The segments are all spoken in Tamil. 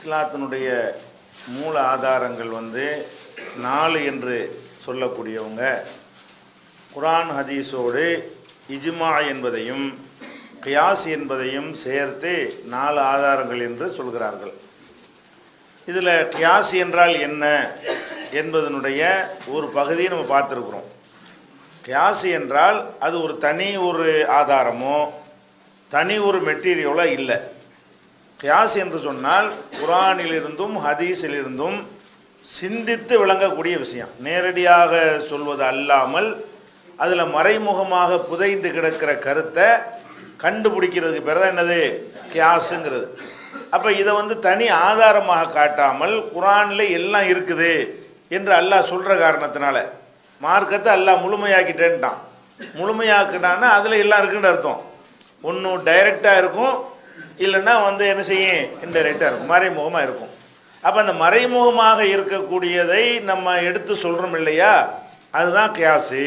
இஸ்லாத்தினுடைய மூல ஆதாரங்கள் 4 என்று சொல்லக்கூடியவங்க குர்ஆன் ஹதீஸோடு இஜ்மா என்பதையும் கியாஸ் என்பதையும் சேர்த்து 4 ஆதாரங்கள் என்று சொல்கிறார்கள். இதில் கியாஸ் என்றால் என்ன என்பதனுடைய ஒரு பகுதியை நம்ம பார்த்துருக்குறோம். கியாஸ் என்றால் அது ஒரு ஆதாரமோ தனி ஒரு மெட்டீரியலோ இல்லை. கியாஸ் என்று சொன்னால் குர்ஆனிலிருந்தும் ஹதீஸிலிருந்தும் சிந்தித்து விளங்கக்கூடிய விஷயம், நேரடியாக சொல்வது அல்லாமல் அதில் மறைமுகமாக புதைந்து கிடக்கிற கருத்தை கண்டுபிடிக்கிறதுக்கு பேர் தான் என்னது, கியாஸுங்கிறது. அப்போ இதை தனி ஆதாரமாக காட்டாமல் குர்ஆனில் எல்லாம் இருக்குது என்று அல்லாஹ் சொல்கிற காரணத்தினால மார்க்கத்தை அல்லாஹ் முழுமையாக்கிட்டேன்ட்டான். முழுமையாக்கிட்டான்னா அதில் எல்லாம் இருக்குன்னு அர்த்தம். ஒன்றும் டைரெக்டாக இருக்கும், இல்லைன்னா என்ன செய்யும், இன்டைரக்டாக இருக்கும், மறைமுகமாக இருக்கும். அப்போ அந்த மறைமுகமாக இருக்கக்கூடியதை நம்ம எடுத்து சொல்கிறோம் இல்லையா, அதுதான் கியாஸு.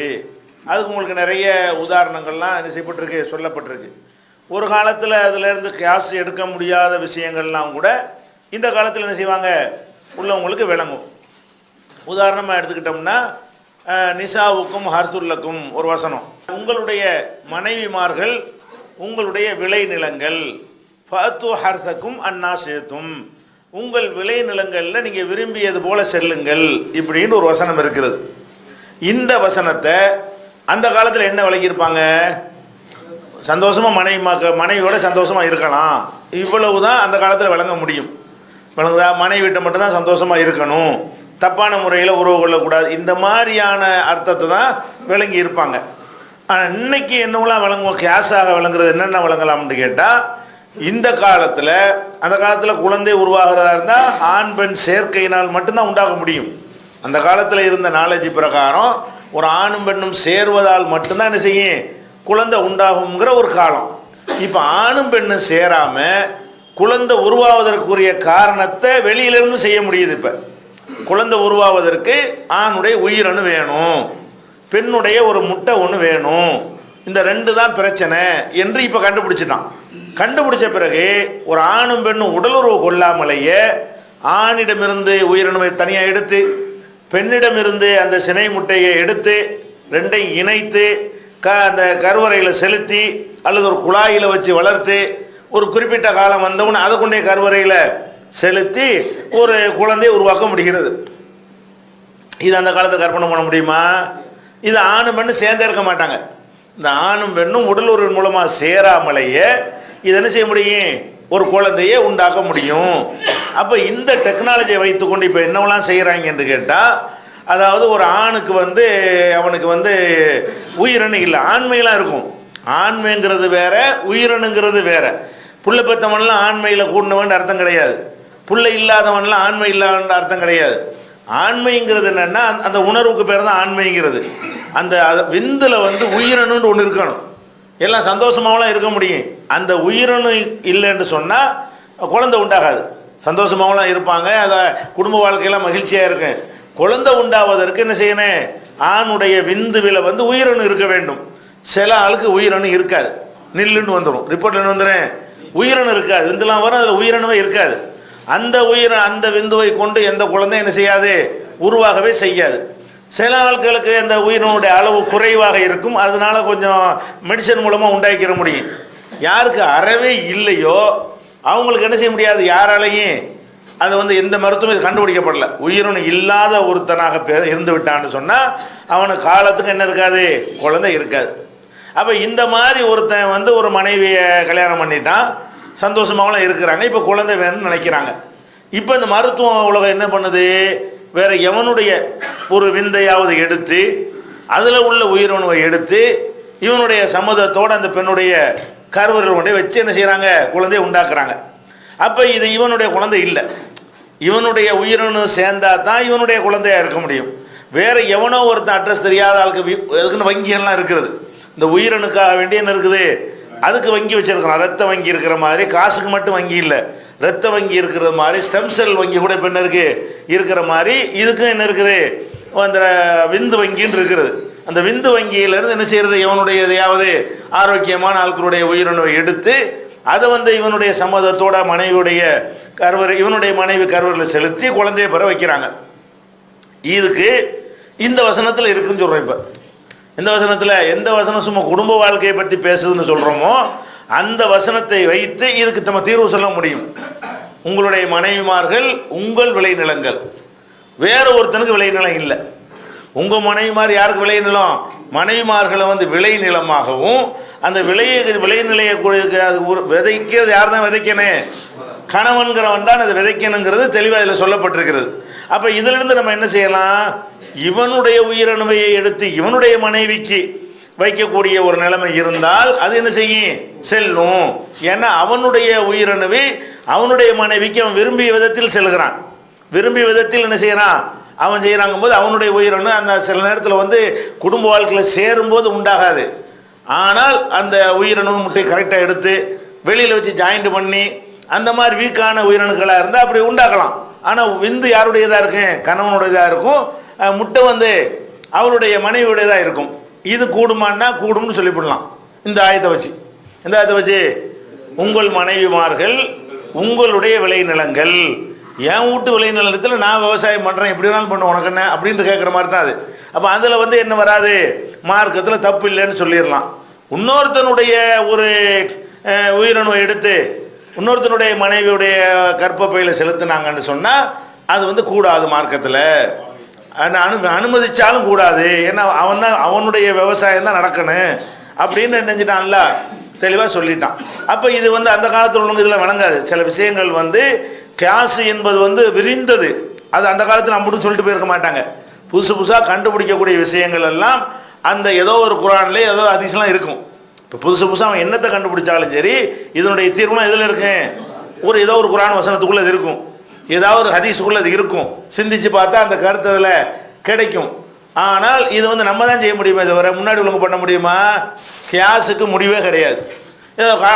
அதுக்கு உங்களுக்கு நிறைய உதாரணங்கள்லாம் என்ன செய்யப்பட்டிருக்கு, சொல்லப்பட்டிருக்கு. ஒரு காலத்தில் அதிலேருந்து கியாஸ் எடுக்க முடியாத விஷயங்கள்லாம் கூட இந்த காலத்தில் என்ன செய்வாங்க, உள்ளவங்களுக்கு விளங்கும். உதாரணமாக எடுத்துக்கிட்டோம்னா நிசாவுக்கும் ஹர்சுல்லக்கும் ஒரு வசனம், உங்களுடைய மனைவிமார்கள் உங்களுடைய விளைநிலங்கள், ஃபஅத்து ஹர்சக்கும் அன்னா ஷிதும், உங்கள் விளைநிலங்களில் நீங்கள் விரும்பியது போல செல்லுங்கள், இப்படின்னு ஒரு வசனம் இருக்கிறது. இந்த வசனத்தை அந்த காலத்தில் என்ன விளக்கியிருப்பாங்க, சந்தோஷமாக மனைவியோட சந்தோஷமாக இருக்கலாம், இவ்வளவுதான் அந்த காலத்தில் விளங்க முடியும். விளங்குதா, மனைவிட்ட மட்டும்தான் சந்தோஷமாக இருக்கணும், தப்பான முறையில் உறவு கொள்ளக்கூடாது, இந்த மாதிரியான அர்த்தத்தை தான் விளங்கி இருப்பாங்க. ஆனால் இன்னைக்கு என்னவெல்லாம் விளங்குவோம், கியாஸாக விளங்குறது என்னென்ன விளங்கலாம்னு கேட்டால், இந்த காலத்தில் அந்த காலத்தில் குழந்தை உருவாகிறதா இருந்தால் ஆண் பெண் சேர்க்கையினால் மட்டும்தான் உண்டாக முடியும். அந்த காலத்தில் இருந்த நாலேஜ் பிரகாரம் ஒரு ஆணும் பெண்ணும் சேர்வதால் மட்டும்தான் என்ன செய்யும், குழந்தை உண்டாகுங்கிற ஒரு காலம். இப்போ ஆணும் பெண்ணும் சேராமல் குழந்தை உருவாவதற்குரிய காரணத்தை வெளியிலிருந்து செய்ய முடியுது. இப்போ குழந்தை உருவாவதற்கு ஆணுடைய உயிரணு வேணும், பெண்ணுடைய ஒரு முட்டை ஒன்று வேணும், இந்த 2 தான் பிரச்சனை என்று இப்போ கண்டுபிடிச்சிட்டான். கண்டுபிடிச்ச பிறகு ஒரு ஆணும் பெண்ணும் உடலுறவு கொள்ளாமலேயே ஆணிடமிருந்து உயிரணுவை தனியாக எடுத்து பெண்ணிடமிருந்து அந்த சினை முட்டையை எடுத்து 2ஐயும் இணைத்து அந்த கருவறையில் செலுத்தி அல்லது ஒரு குழாயில் வச்சு வளர்த்து ஒரு குறிப்பிட்ட காலம் வந்தவுடனே அதை கொண்டே கருவறையில் செலுத்தி ஒரு குழந்தையை உருவாக்க முடிகிறது. இது அந்த காலத்தில் கற்பனை பண்ண முடியுமா? இது ஆணும் பெண்ணும் சேர்ந்தே இருக்க மாட்டாங்க. இந்த ஆணும் பெண்ணும் உடல் உறவின் மூலமாக சேராமலேயே இது என்ன செய்ய முடியும், ஒரு குழந்தையை உண்டாக்க முடியும். அப்போ இந்த டெக்னாலஜியை வைத்துக்கொண்டு இப்போ என்னவெல்லாம் செய்கிறாங்க என்று கேட்டால், அதாவது ஒரு ஆணுக்கு அவனுக்கு உயிரணு இல்லை, ஆண்மையெல்லாம் இருக்கும். ஆண்மைங்கிறது வேற, உயிரணுங்கிறது வேற. புள்ள பெற்றவன்லாம் ஆண்மையில் கூடினவன் அர்த்தம் கிடையாது, புள்ளை இல்லாதவன்லாம் ஆண்மை இல்லாத அர்த்தம் கிடையாது. ஆண்மைங்கிறது என்னன்னா அந்த உணர்வுக்கு பேர் தான் ஆண்மைங்கிறது. அந்த விந்துல உயிரணுன்னு ஒன்று இருக்கணும், எல்லாம் சந்தோஷமாகலாம் இருக்க முடியும். அந்த உயிரணு இல்லைன்னு சொன்னால் குழந்தை உண்டாகாது. சந்தோஷமாகலாம் இருப்பாங்க, அதை குடும்ப வாழ்க்கையெல்லாம் மகிழ்ச்சியாக இருக்கு. குழந்தை உண்டாவதற்கு என்ன செய்யணும், ஆணுடைய விந்துவில் உயிரணு இருக்க வேண்டும். சில ஆளுக்கு உயிரணு இருக்காது, நில்லுன்னு வந்துடும், ரிப்போர்ட்ல என்ன வந்துடும், உயிரணு இருக்காது, விந்துலாம் வரும், அதில் உயிரணுவே இருக்காது. அந்த விந்துவை கொண்டு எந்த குழந்தை என்ன செய்யாது, உருவாகவே செய்யாது. சில ஆட்களுக்கு அந்த உயிரினுடைய அளவு குறைவாக இருக்கும், அதனால கொஞ்சம் மெடிசன் மூலமாக உண்டாக்கிற முடியும். யாருக்கு அறவே இல்லையோ அவங்களுக்கு என்ன செய்ய முடியாது, யாராலையும் அது எந்த மருத்துவம் கண்டுபிடிக்கப்படல. உயிரணு இல்லாத ஒருத்தனாக இருந்து விட்டான்னு சொன்னால் அவனுக்கு காலத்துக்கு என்ன இருக்காது, குழந்தை இருக்காது. அப்போ இந்த மாதிரி ஒருத்தன் ஒரு மனைவியை கல்யாணம் பண்ணிட்டான், சந்தோஷமாகலாம் இருக்கிறாங்க, இப்போ குழந்தை வேணும்னு நினைக்கிறாங்க. இப்போ இந்த மருத்துவ உலகம் என்ன பண்ணுது, வேற எவனுடைய ஒரு விந்தையாவது எடுத்து அதில் உள்ள உயிரணுவை எடுத்து இவனுடைய சம்மதத்தோடு அந்த பெண்ணுடைய கருவறையில் கொண்டே வச்சு என்ன செய்கிறாங்க, குழந்தையை உண்டாக்குறாங்க. அப்போ இது இவனுடைய குழந்தை இல்லை, இவனுடைய உயிரணு சேர்ந்தா தான் இவனுடைய குழந்தையா இருக்க முடியும். வேற எவனோ ஒருத்தன் அட்ரஸ் தெரியாத ஆளுக்கு எதுக்குன்னு வங்கியெல்லாம் இருக்கிறது. இந்த உயிரணுக்காக வேண்டிய என்ன இருக்குது, அதுக்கு வங்கி வச்சிருக்கிறான். ரத்த வங்கி இருக்கிற மாதிரி, காசுக்கு மட்டும் வங்கி இல்லை, ரத்த வங்கி இருக்கிற மாதிரி, ஸ்டெம் செல் வங்கி கூட இப்போ என்ன இருக்கு இருக்கிற மாதிரி, இதுக்கும் என்ன இருக்குது, அந்த விந்து வங்கின்னு இருக்கிறது. அந்த விந்து வங்கியிலிருந்து என்ன செய்யறது, இவனுடைய எதையாவது ஆரோக்கியமான ஆட்களுடைய உயிரணுவை எடுத்து அதை இவனுடைய சம்மதத்தோட மனைவியுடைய கருவறை இவனுடைய மனைவி கருவறையில் செலுத்தி குழந்தையை பெற வைக்கிறாங்க. இதுக்கு இந்த வசனத்தில் இருக்குன்னு சொல்கிறோம். இப்போ இந்த வசனத்தில் எந்த வசனம் சும்மா குடும்ப வாழ்க்கையை பற்றி பேசுதுன்னு சொல்கிறோமோ அந்த வசனத்தை வைத்து இதுக்கு நம்ம தீர்வு சொல்ல முடியும். உங்களுடைய மனைவிமார்கள் உங்கள் விளைநிலங்கள், வேற ஒருத்தனுக்கு விளைநிலம் இல்லை. உங்கள் மனைவிமார் யாருக்கு விளைநிலம்? மனைவிமார்களை வந்து விளைநிலமாகவும் அந்த விளைநிலையை விதைக்கிறது யார் தான் விதைக்கணும்? கணவன்கிறவன் தான் அதை விதைக்கணுங்கிறது தெளிவாக இதில் சொல்லப்பட்டிருக்கிறது. அப்போ இதிலிருந்து நம்ம என்ன செய்யலாம்? இவனுடைய உயிரணுவையை எடுத்து இவனுடைய மனைவிக்கு வைக்கக்கூடிய ஒரு நிலைமை இருந்தால் அது என்ன செய்யும்? செல்லும். ஏன்னா அவனுடைய உயிரணுவை அவனுடைய மனைவிக்கு அவன் விரும்பிய விதத்தில் செல்கிறான். விரும்பிய விதத்தில் என்ன செய்யறான்? அவன் செய்யறாங்க போது அவனுடைய உயிரணு அந்த சில நேரத்தில் வந்து குடும்ப வாழ்க்கையில் சேரும்போது உண்டாகாது. ஆனால் அந்த உயிரணு முட்டை கரெக்டாக எடுத்து வெளியில் வச்சு ஜாயிண்ட் பண்ணி அந்த மாதிரி வீக்கான உயிரணுக்களாக இருந்தால் அப்படி உண்டாக்கலாம். ஆனால் விந்து யாருடையதாக இருக்கும்? கணவனுடையதாக இருக்கும். முட்டை வந்து அவருடைய மனைவியுடையதாக இருக்கும். இது கூடுமான்னா கூடும்னு சொல்லிவிடலாம் இந்த ஆயத்தை வச்சு. இந்த ஆயத்தை வச்சு உங்கள் மனைவிமார்கள் உங்களுடைய விளைநிலங்கள், என் வீட்டு விளைநிலத்தில் நான் விவசாயம் பண்ணுறேன், எப்படி வேணாலும் பண்ணுவேன், உனக்கு என்ன அப்படின்ட்டு கேட்குற மாதிரி தான் அது. அப்போ அதில் வந்து என்ன வராது? மார்க்கத்தில் தப்பு இல்லைன்னு சொல்லிடலாம். இன்னொருத்தனுடைய ஒரு உயிரணுவை எடுத்து இன்னொருத்தனுடைய மனைவியுடைய கர்ப்பப்பையில் செலுத்தினாங்கன்னு சொன்னால் அது வந்து கூடாது. மார்க்கத்தில் அனுமதிச்சாலும் கூடாது. ஏன்னா அவன் தான் அவனுடைய விவசாயம் தான் நடக்கணும் அப்படின்னு நினைஞ்சிட்டான்ல, தெளிவாக சொல்லிட்டான். அப்போ இது வந்து அந்த காலத்தில் உள்ளவங்க இதில் வழங்காது. சில விஷயங்கள் வந்து கியாசு என்பது வந்து விரிந்தது. அது அந்த காலத்தில் நம்மளும் சொல்லிட்டு போயிருக்க மாட்டாங்க. புதுசு புதுசாக கண்டுபிடிக்கக்கூடிய விஷயங்கள் எல்லாம் அந்த ஏதோ ஒரு குரான்ல ஏதோ ஹதீஸ்லாம் இருக்கும். இப்போ புதுசு புதுசாக அவன் என்னத்தை கண்டுபிடிச்சாலும் சரி இதனுடைய தீர்மானம் இதில் இருக்கு. ஏதோ ஒரு குரான் வசனத்துக்குள்ள இது இருக்கும், ஏதாவது ஒரு ஹதீஸுக்குள்ள இது இருக்கும். சிந்திச்சு பார்த்தா அந்த கருத்து அதில் கிடைக்கும். ஆனால் இது வந்து நம்ம தான் செய்ய முடியுமே தவிர முன்னாடி உள்ளவங்க பண்ண முடியுமா? கியாஸுக்கு முடிவே கிடையாது.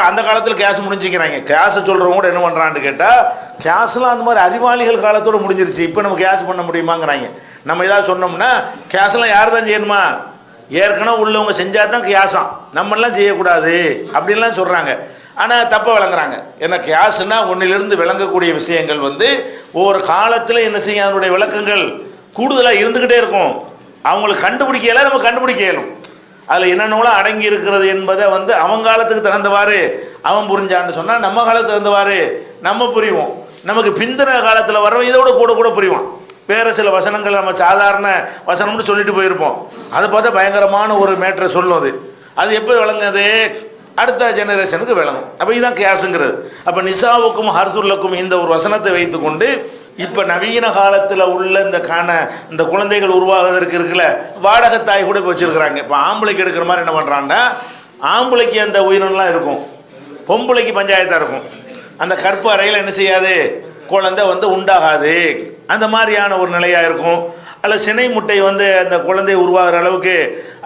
அந்த காலத்தில் கியாஸ் முடிஞ்சுக்கிறாங்க. கியாஸை சொல்கிறவங்க கூட என்ன பண்ணுறான்னு கேட்டால் கியாஸ்லாம் அந்த மாதிரி அறிவாளிகள் காலத்தோடு முடிஞ்சிருச்சு. இப்போ நம்ம கியாஸ் பண்ண முடியுமாங்கிறாங்க. நம்ம ஏதாவது சொன்னோம்னா கியாஸ்லாம் யார் தான் செய்யணுமா? ஏற்கனவே உள்ளவங்க செஞ்சால் தான் கியாசம், நம்மளாம் செய்யக்கூடாது அப்படின்லாம் சொல்கிறாங்க. ஆனால் தப்பாக விளங்குறாங்க. ஏன்னா கியாஸ்னா ஒன்றிலிருந்து விளங்கக்கூடிய விஷயங்கள் வந்து ஒவ்வொரு காலத்தில் என்ன செய்யும், அதனுடைய விளக்கங்கள் கூடுதலாக இருந்துக்கிட்டே இருக்கும். அவங்களுக்கு கண்டுபிடிக்கல, நம்ம கண்டுபிடிக்க இயலும். அதில் என்னென்னலாம் அடங்கி இருக்கிறது என்பதை வந்து அவங்க காலத்துக்கு தகுந்தவாறு அவன் புரிஞ்சான்னு சொன்னால் நம்ம காலத்துக்கு தகுந்தவாறு நம்ம புரிவோம். நமக்கு பிந்தின காலத்தில் வர இதோட கூட கூட புரிவான். வேறு சில வசனங்கள் நம்ம சாதாரண வசனம்னு சொல்லிட்டு போயிருப்போம். அதை பார்த்தா பயங்கரமான ஒரு மேட்டரை சொல்லும். அது எப்போ விளங்குது? அடுத்த ஜெனரேஷனுக்கு விளங்கும். அப்போ இதுதான் கியாஸுங்கிறது. அப்போ நிசாவுக்கும் ஹர்சுல்லக்கும் இந்த ஒரு வசனத்தை வைத்துக்கொண்டு இப்போ நவீன காலத்தில் உள்ள இந்த குழந்தைகள் உருவாகுவதற்கு இருக்குல்ல வாடகத்தாய் கூட இப்போ வச்சிருக்கிறாங்க. இப்போ ஆம்பளைக்கு எடுக்கிற மாதிரி என்ன பண்ணுறாங்கன்னா ஆம்பளைக்கு அந்த உயிரினம்லாம் இருக்கும், பொம்பளைக்கு பஞ்சாயத்தாக இருக்கும். அந்த கற்பு அறையில் என்ன செய்யாது, குழந்தை வந்து உண்டாகாது. அந்த மாதிரியான ஒரு நிலையாக இருக்கும். அதில் சினை முட்டை வந்து அந்த குழந்தை உருவாகிற அளவுக்கு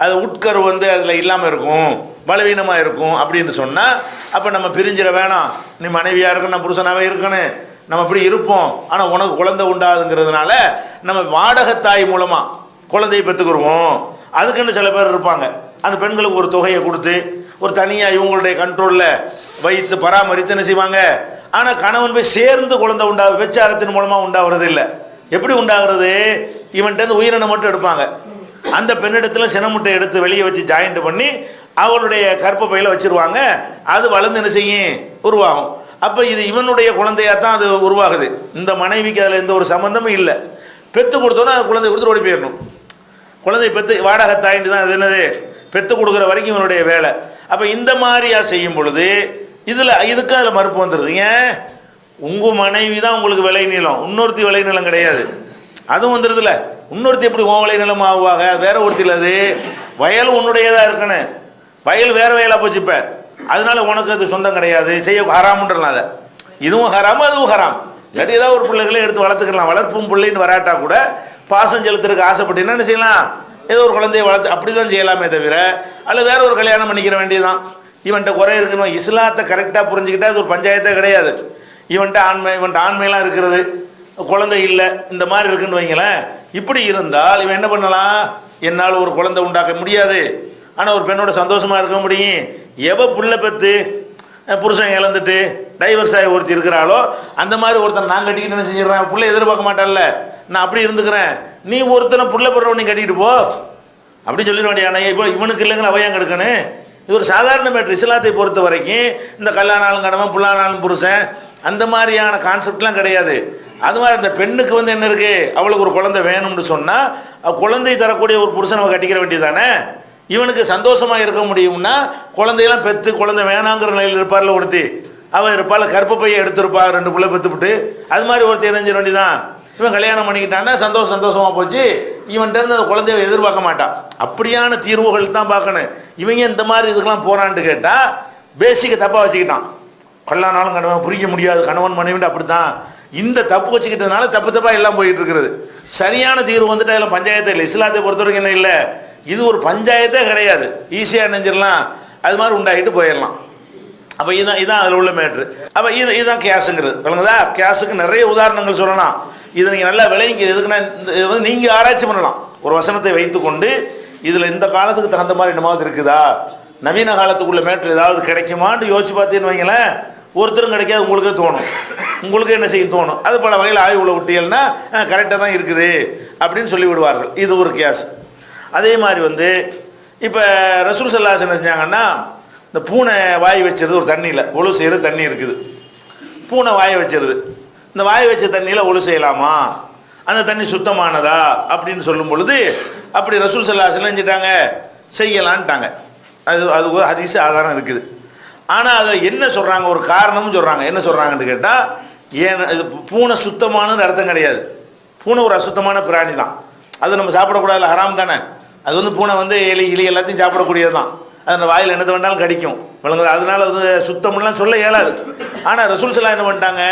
அது உட்கரு வந்து அதில் இல்லாமல் இருக்கும், பலவீனமாக இருக்கும் அப்படின்னு சொன்னால் அப்போ நம்ம பிரிஞ்சிட வேணாம், நீ மனைவியாக இருக்கணும், நான் புருஷனாகவே இருக்கணும், நம்ம இப்படி இருப்போம். ஆனால் உனக்கு குழந்தை உண்டாதுங்கிறதுனால நம்ம வாடகத்தாய் மூலமாக குழந்தையை பெற்றுக்குருவோம். அதுக்குன்னு சில பேர் இருப்பாங்க. அந்த பெண்களுக்கு ஒரு தொகையை கொடுத்து ஒரு தனியாக இவங்களுடைய கண்ட்ரோலில் வைத்து பராமரித்து என்ன செய்வாங்க. ஆனால் கணவன் போய் சேர்ந்து குழந்தை விபச்சாரத்தின் மூலமாக உண்டாகிறது இல்லை. எப்படி உண்டாகிறது? இவன்ட்டு உயிரினம் மட்டும் எடுப்பாங்க. அந்த பெண்ணிடத்துல சினமுட்டை எடுத்து வெளியே வச்சு ஜாயிண்ட் பண்ணி அவளுடைய கற்பப்பையில் வச்சிருவாங்க. அது வளர்ந்து என்ன செய்யும், உருவாகும். அப்போ இது இவனுடைய குழந்தையா தான் அது உருவாகுது. இந்த மனைவிக்கு அதில் எந்த ஒரு சம்பந்தமும் இல்லை. பெற்று கொடுத்தோன்னா அது குழந்தை கொடுத்து ஓடி போயிடணும். குழந்தை பெற்று வாடகத்தாயிட்டு தான் அது என்னது, பெற்று கொடுக்குற வரைக்கும் இவனுடைய வேலை. அப்போ இந்த மாதிரியா செய்யும் பொழுது இதுக்கு அதில் மறுப்பு வந்துடுது. ஏன்? உங்கள் மனைவி தான் உங்களுக்கு விளைநிலம், இன்னொருத்தி விளைநிலம் கிடையாது. அதுவும் வந்துடுதுல. இன்னொருத்தி எப்படி உன் விளைநிலம் ஆகுவாங்க? வேற ஒருத்தியில் அது வயலும் உன்னுடையதாக இருக்கணும். வயல் வேற வயலாக போச்சு. இப்போ அதனால உனக்கு அது சொந்தம் கிடையாது, செய்ய ஹராமுன்றலாம். அதை இதுவும் ஹராமு அதுவும் ஹராம். இல்லாட்டி ஏதாவது ஒரு பிள்ளைகளே எடுத்து வளர்த்துக்கலாம். வளர்ப்பும் பிள்ளைன்னு வராட்டா கூட பாசம் செலுத்துறதுக்கு ஆசைப்பட்டு என்ன செய்யலாம், ஏதோ ஒரு குழந்தைய வளர்த்து அப்படி தான் செய்யலாமே தவிர அல்ல வேற ஒரு கல்யாணம் பண்ணிக்கிற வேண்டியதுதான். இவன்ட்ட குறை இருக்கணும். இஸ்லாத்தை கரெக்டாக புரிஞ்சுக்கிட்டா அது ஒரு பஞ்சாயத்தே கிடையாது. இவன்ட்ட ஆண்மையெல்லாம் இருக்கிறது, குழந்தை இல்லை, இந்த மாதிரி இருக்குன்னு வைங்களேன். இப்படி இருந்தால் இவன் என்ன பண்ணலாம், என்னால் ஒரு குழந்தை உண்டாக்க முடியாது, ஆனால் ஒரு பெண்ணோட சந்தோஷமாக இருக்க முடியும். எவ புள்ள பெற்று புருஷன் இழந்துட்டு டைவர்ஸ் ஆகி ஒருத்தர் இருக்கிறாளோ அந்த மாதிரி ஒருத்தன் நான் கட்டிக்கிட்டு என்ன செஞ்சிடறேன், பிள்ளை எதிர்பார்க்க மாட்டான்ல, நான் அப்படி இருந்துக்கிறேன், நீ ஒருத்தனை புள்ள போடுறவனை கட்டிட்டு போ அப்படி சொல்லிட வேண்டிய. இப்போ இவனுக்கு இல்லைங்க அவையாங்க எடுக்கணும். இது ஒரு சாதாரண மேட்ரு. இஸ்லாத்தை பொறுத்த வரைக்கும் இந்த கல்யாணாலும் கடமை புல்லானாலும் புருஷன் அந்த மாதிரியான கான்செப்ட்லாம் கிடையாது. அது மாதிரி இந்த பெண்ணுக்கு வந்து என்ன இருக்கு, அவளுக்கு ஒரு குழந்தை வேணும்னு சொன்னா குழந்தை தரக்கூடிய ஒரு புருஷன் அவ கட்டிக்கிற வேண்டியதானே. இவனுக்கு சந்தோஷமா இருக்க முடியும்னா குழந்தையெல்லாம் பெற்று குழந்தை வேணாங்கிற நிலையில் இருப்பார்ல ஒருத்தி, அவன் இருப்பாள் கற்ப பையை எடுத்திருப்பா 2 பிள்ளை பெற்றுவிட்டு, அது மாதிரி ஒருத்தர் இணைஞ்சிட வேண்டியதான். இவன் கல்யாணம் பண்ணிக்கிட்டான்னா சந்தோஷமா போச்சு, இவன்கிட்ட இருந்து அந்த குழந்தைய எதிர்பார்க்க மாட்டான். அப்படியான தீர்வுகள் தான் பார்க்கணும். இவங்க இந்த மாதிரி இதுக்கெல்லாம் போறான்னு கேட்டா பேசிக்க தப்பா வச்சுக்கிட்டான். கல்யாணாலும் கணவன் புரிக்க முடியாது, கணவன் மனைவி அப்படித்தான். இந்த தப்பு வச்சுக்கிட்டதுனால தப்பா எல்லாம் போயிட்டு இருக்கிறது. சரியான தீர்வு வந்துட்டு அதில் பஞ்சாயத்தே இல்லை. இஸ்லாத்தை பொறுத்த வரைக்கும் என்ன இல்லை, இது ஒரு பஞ்சாயத்தே கிடையாது, ஈஸியா நினைஞ்சிடலாம், அது மாதிரி உண்டாகிட்டு போயிடலாம். அப்ப இதான் அதில் உள்ள மேட்ரு. அப்ப இதுதான் கேஸுங்கிறது விளங்குதா. கேஸுக்கு நிறைய உதாரணங்கள் சொல்லலாம். இதை நீங்க நல்லா விளங்கி எதுக்குன்னா நீங்க ஆராய்ச்சி பண்ணலாம். ஒரு வசனத்தை வைத்துக்கொண்டு இதுல இந்த காலத்துக்கு தகுந்த மாதிரி என்னமாவது இருக்குதா, நவீன காலத்துக்குள்ள மேட்ரு ஏதாவது கிடைக்குமான்னு யோசிச்சு பார்த்தீங்கன்னு வைங்களேன், ஒருத்தரும் கிடைக்காது, உங்களுக்கு தோணும், உங்களுக்கு என்ன செய்ய தோணும். அது பல வகையில் ஆய்வுல விட்டீங்கன்னா கரெக்டாக தான் இருக்குது அப்படின்னு சொல்லி விடுவார்கள். இது ஒரு கேஸ். அதே மாதிரி வந்து இப்போ ரசூல் ஸல்லல்லாஹு அலைஹி வஸல்லம் என்ன செஞ்சாங்கன்னா, இந்த பூனை வாய் வச்சிருது ஒரு தண்ணியில் ஒழு செய்கிற தண்ணி இருக்குது, பூனை வாயை வச்சிருது. இந்த வாயை வச்ச தண்ணியில் ஒழு செய்யலாமா, அந்த தண்ணி சுத்தமானதா அப்படின்னு சொல்லும் பொழுது அப்படி ரசூல் ஸல்லல்லாஹு அலைஹி வஸல்லம் செஞ்சிட்டாங்க, செய்யலான்ட்டாங்க. அது ஒரு ஹதீஸ் ஆதாரம் இருக்குது. ஆனால் அதை என்ன சொல்கிறாங்க, ஒரு காரணமும் சொல்கிறாங்க. என்ன சொல்கிறாங்கன்னு கேட்டால், ஏன் இது பூனை சுத்தமானது அர்த்தம் கிடையாது. பூனை ஒரு அசுத்தமான பிராணி தான், அது நம்ம சாப்பிடக்கூடாது, ஹராம் தானே. அது வந்து பூனை வந்து எலி கிளி எல்லாத்தையும் சாப்பிடக்கூடியது தான், அது அந்த வாயில் என்னது வேண்டாலும் கடிக்கும் விளங்குது. அதனால அது சுத்தம்லாம் சொல்ல இயலாது. ஆனால் ரசூல் ஸல்லல்லாஹு என்ன பண்ணிட்டாங்க,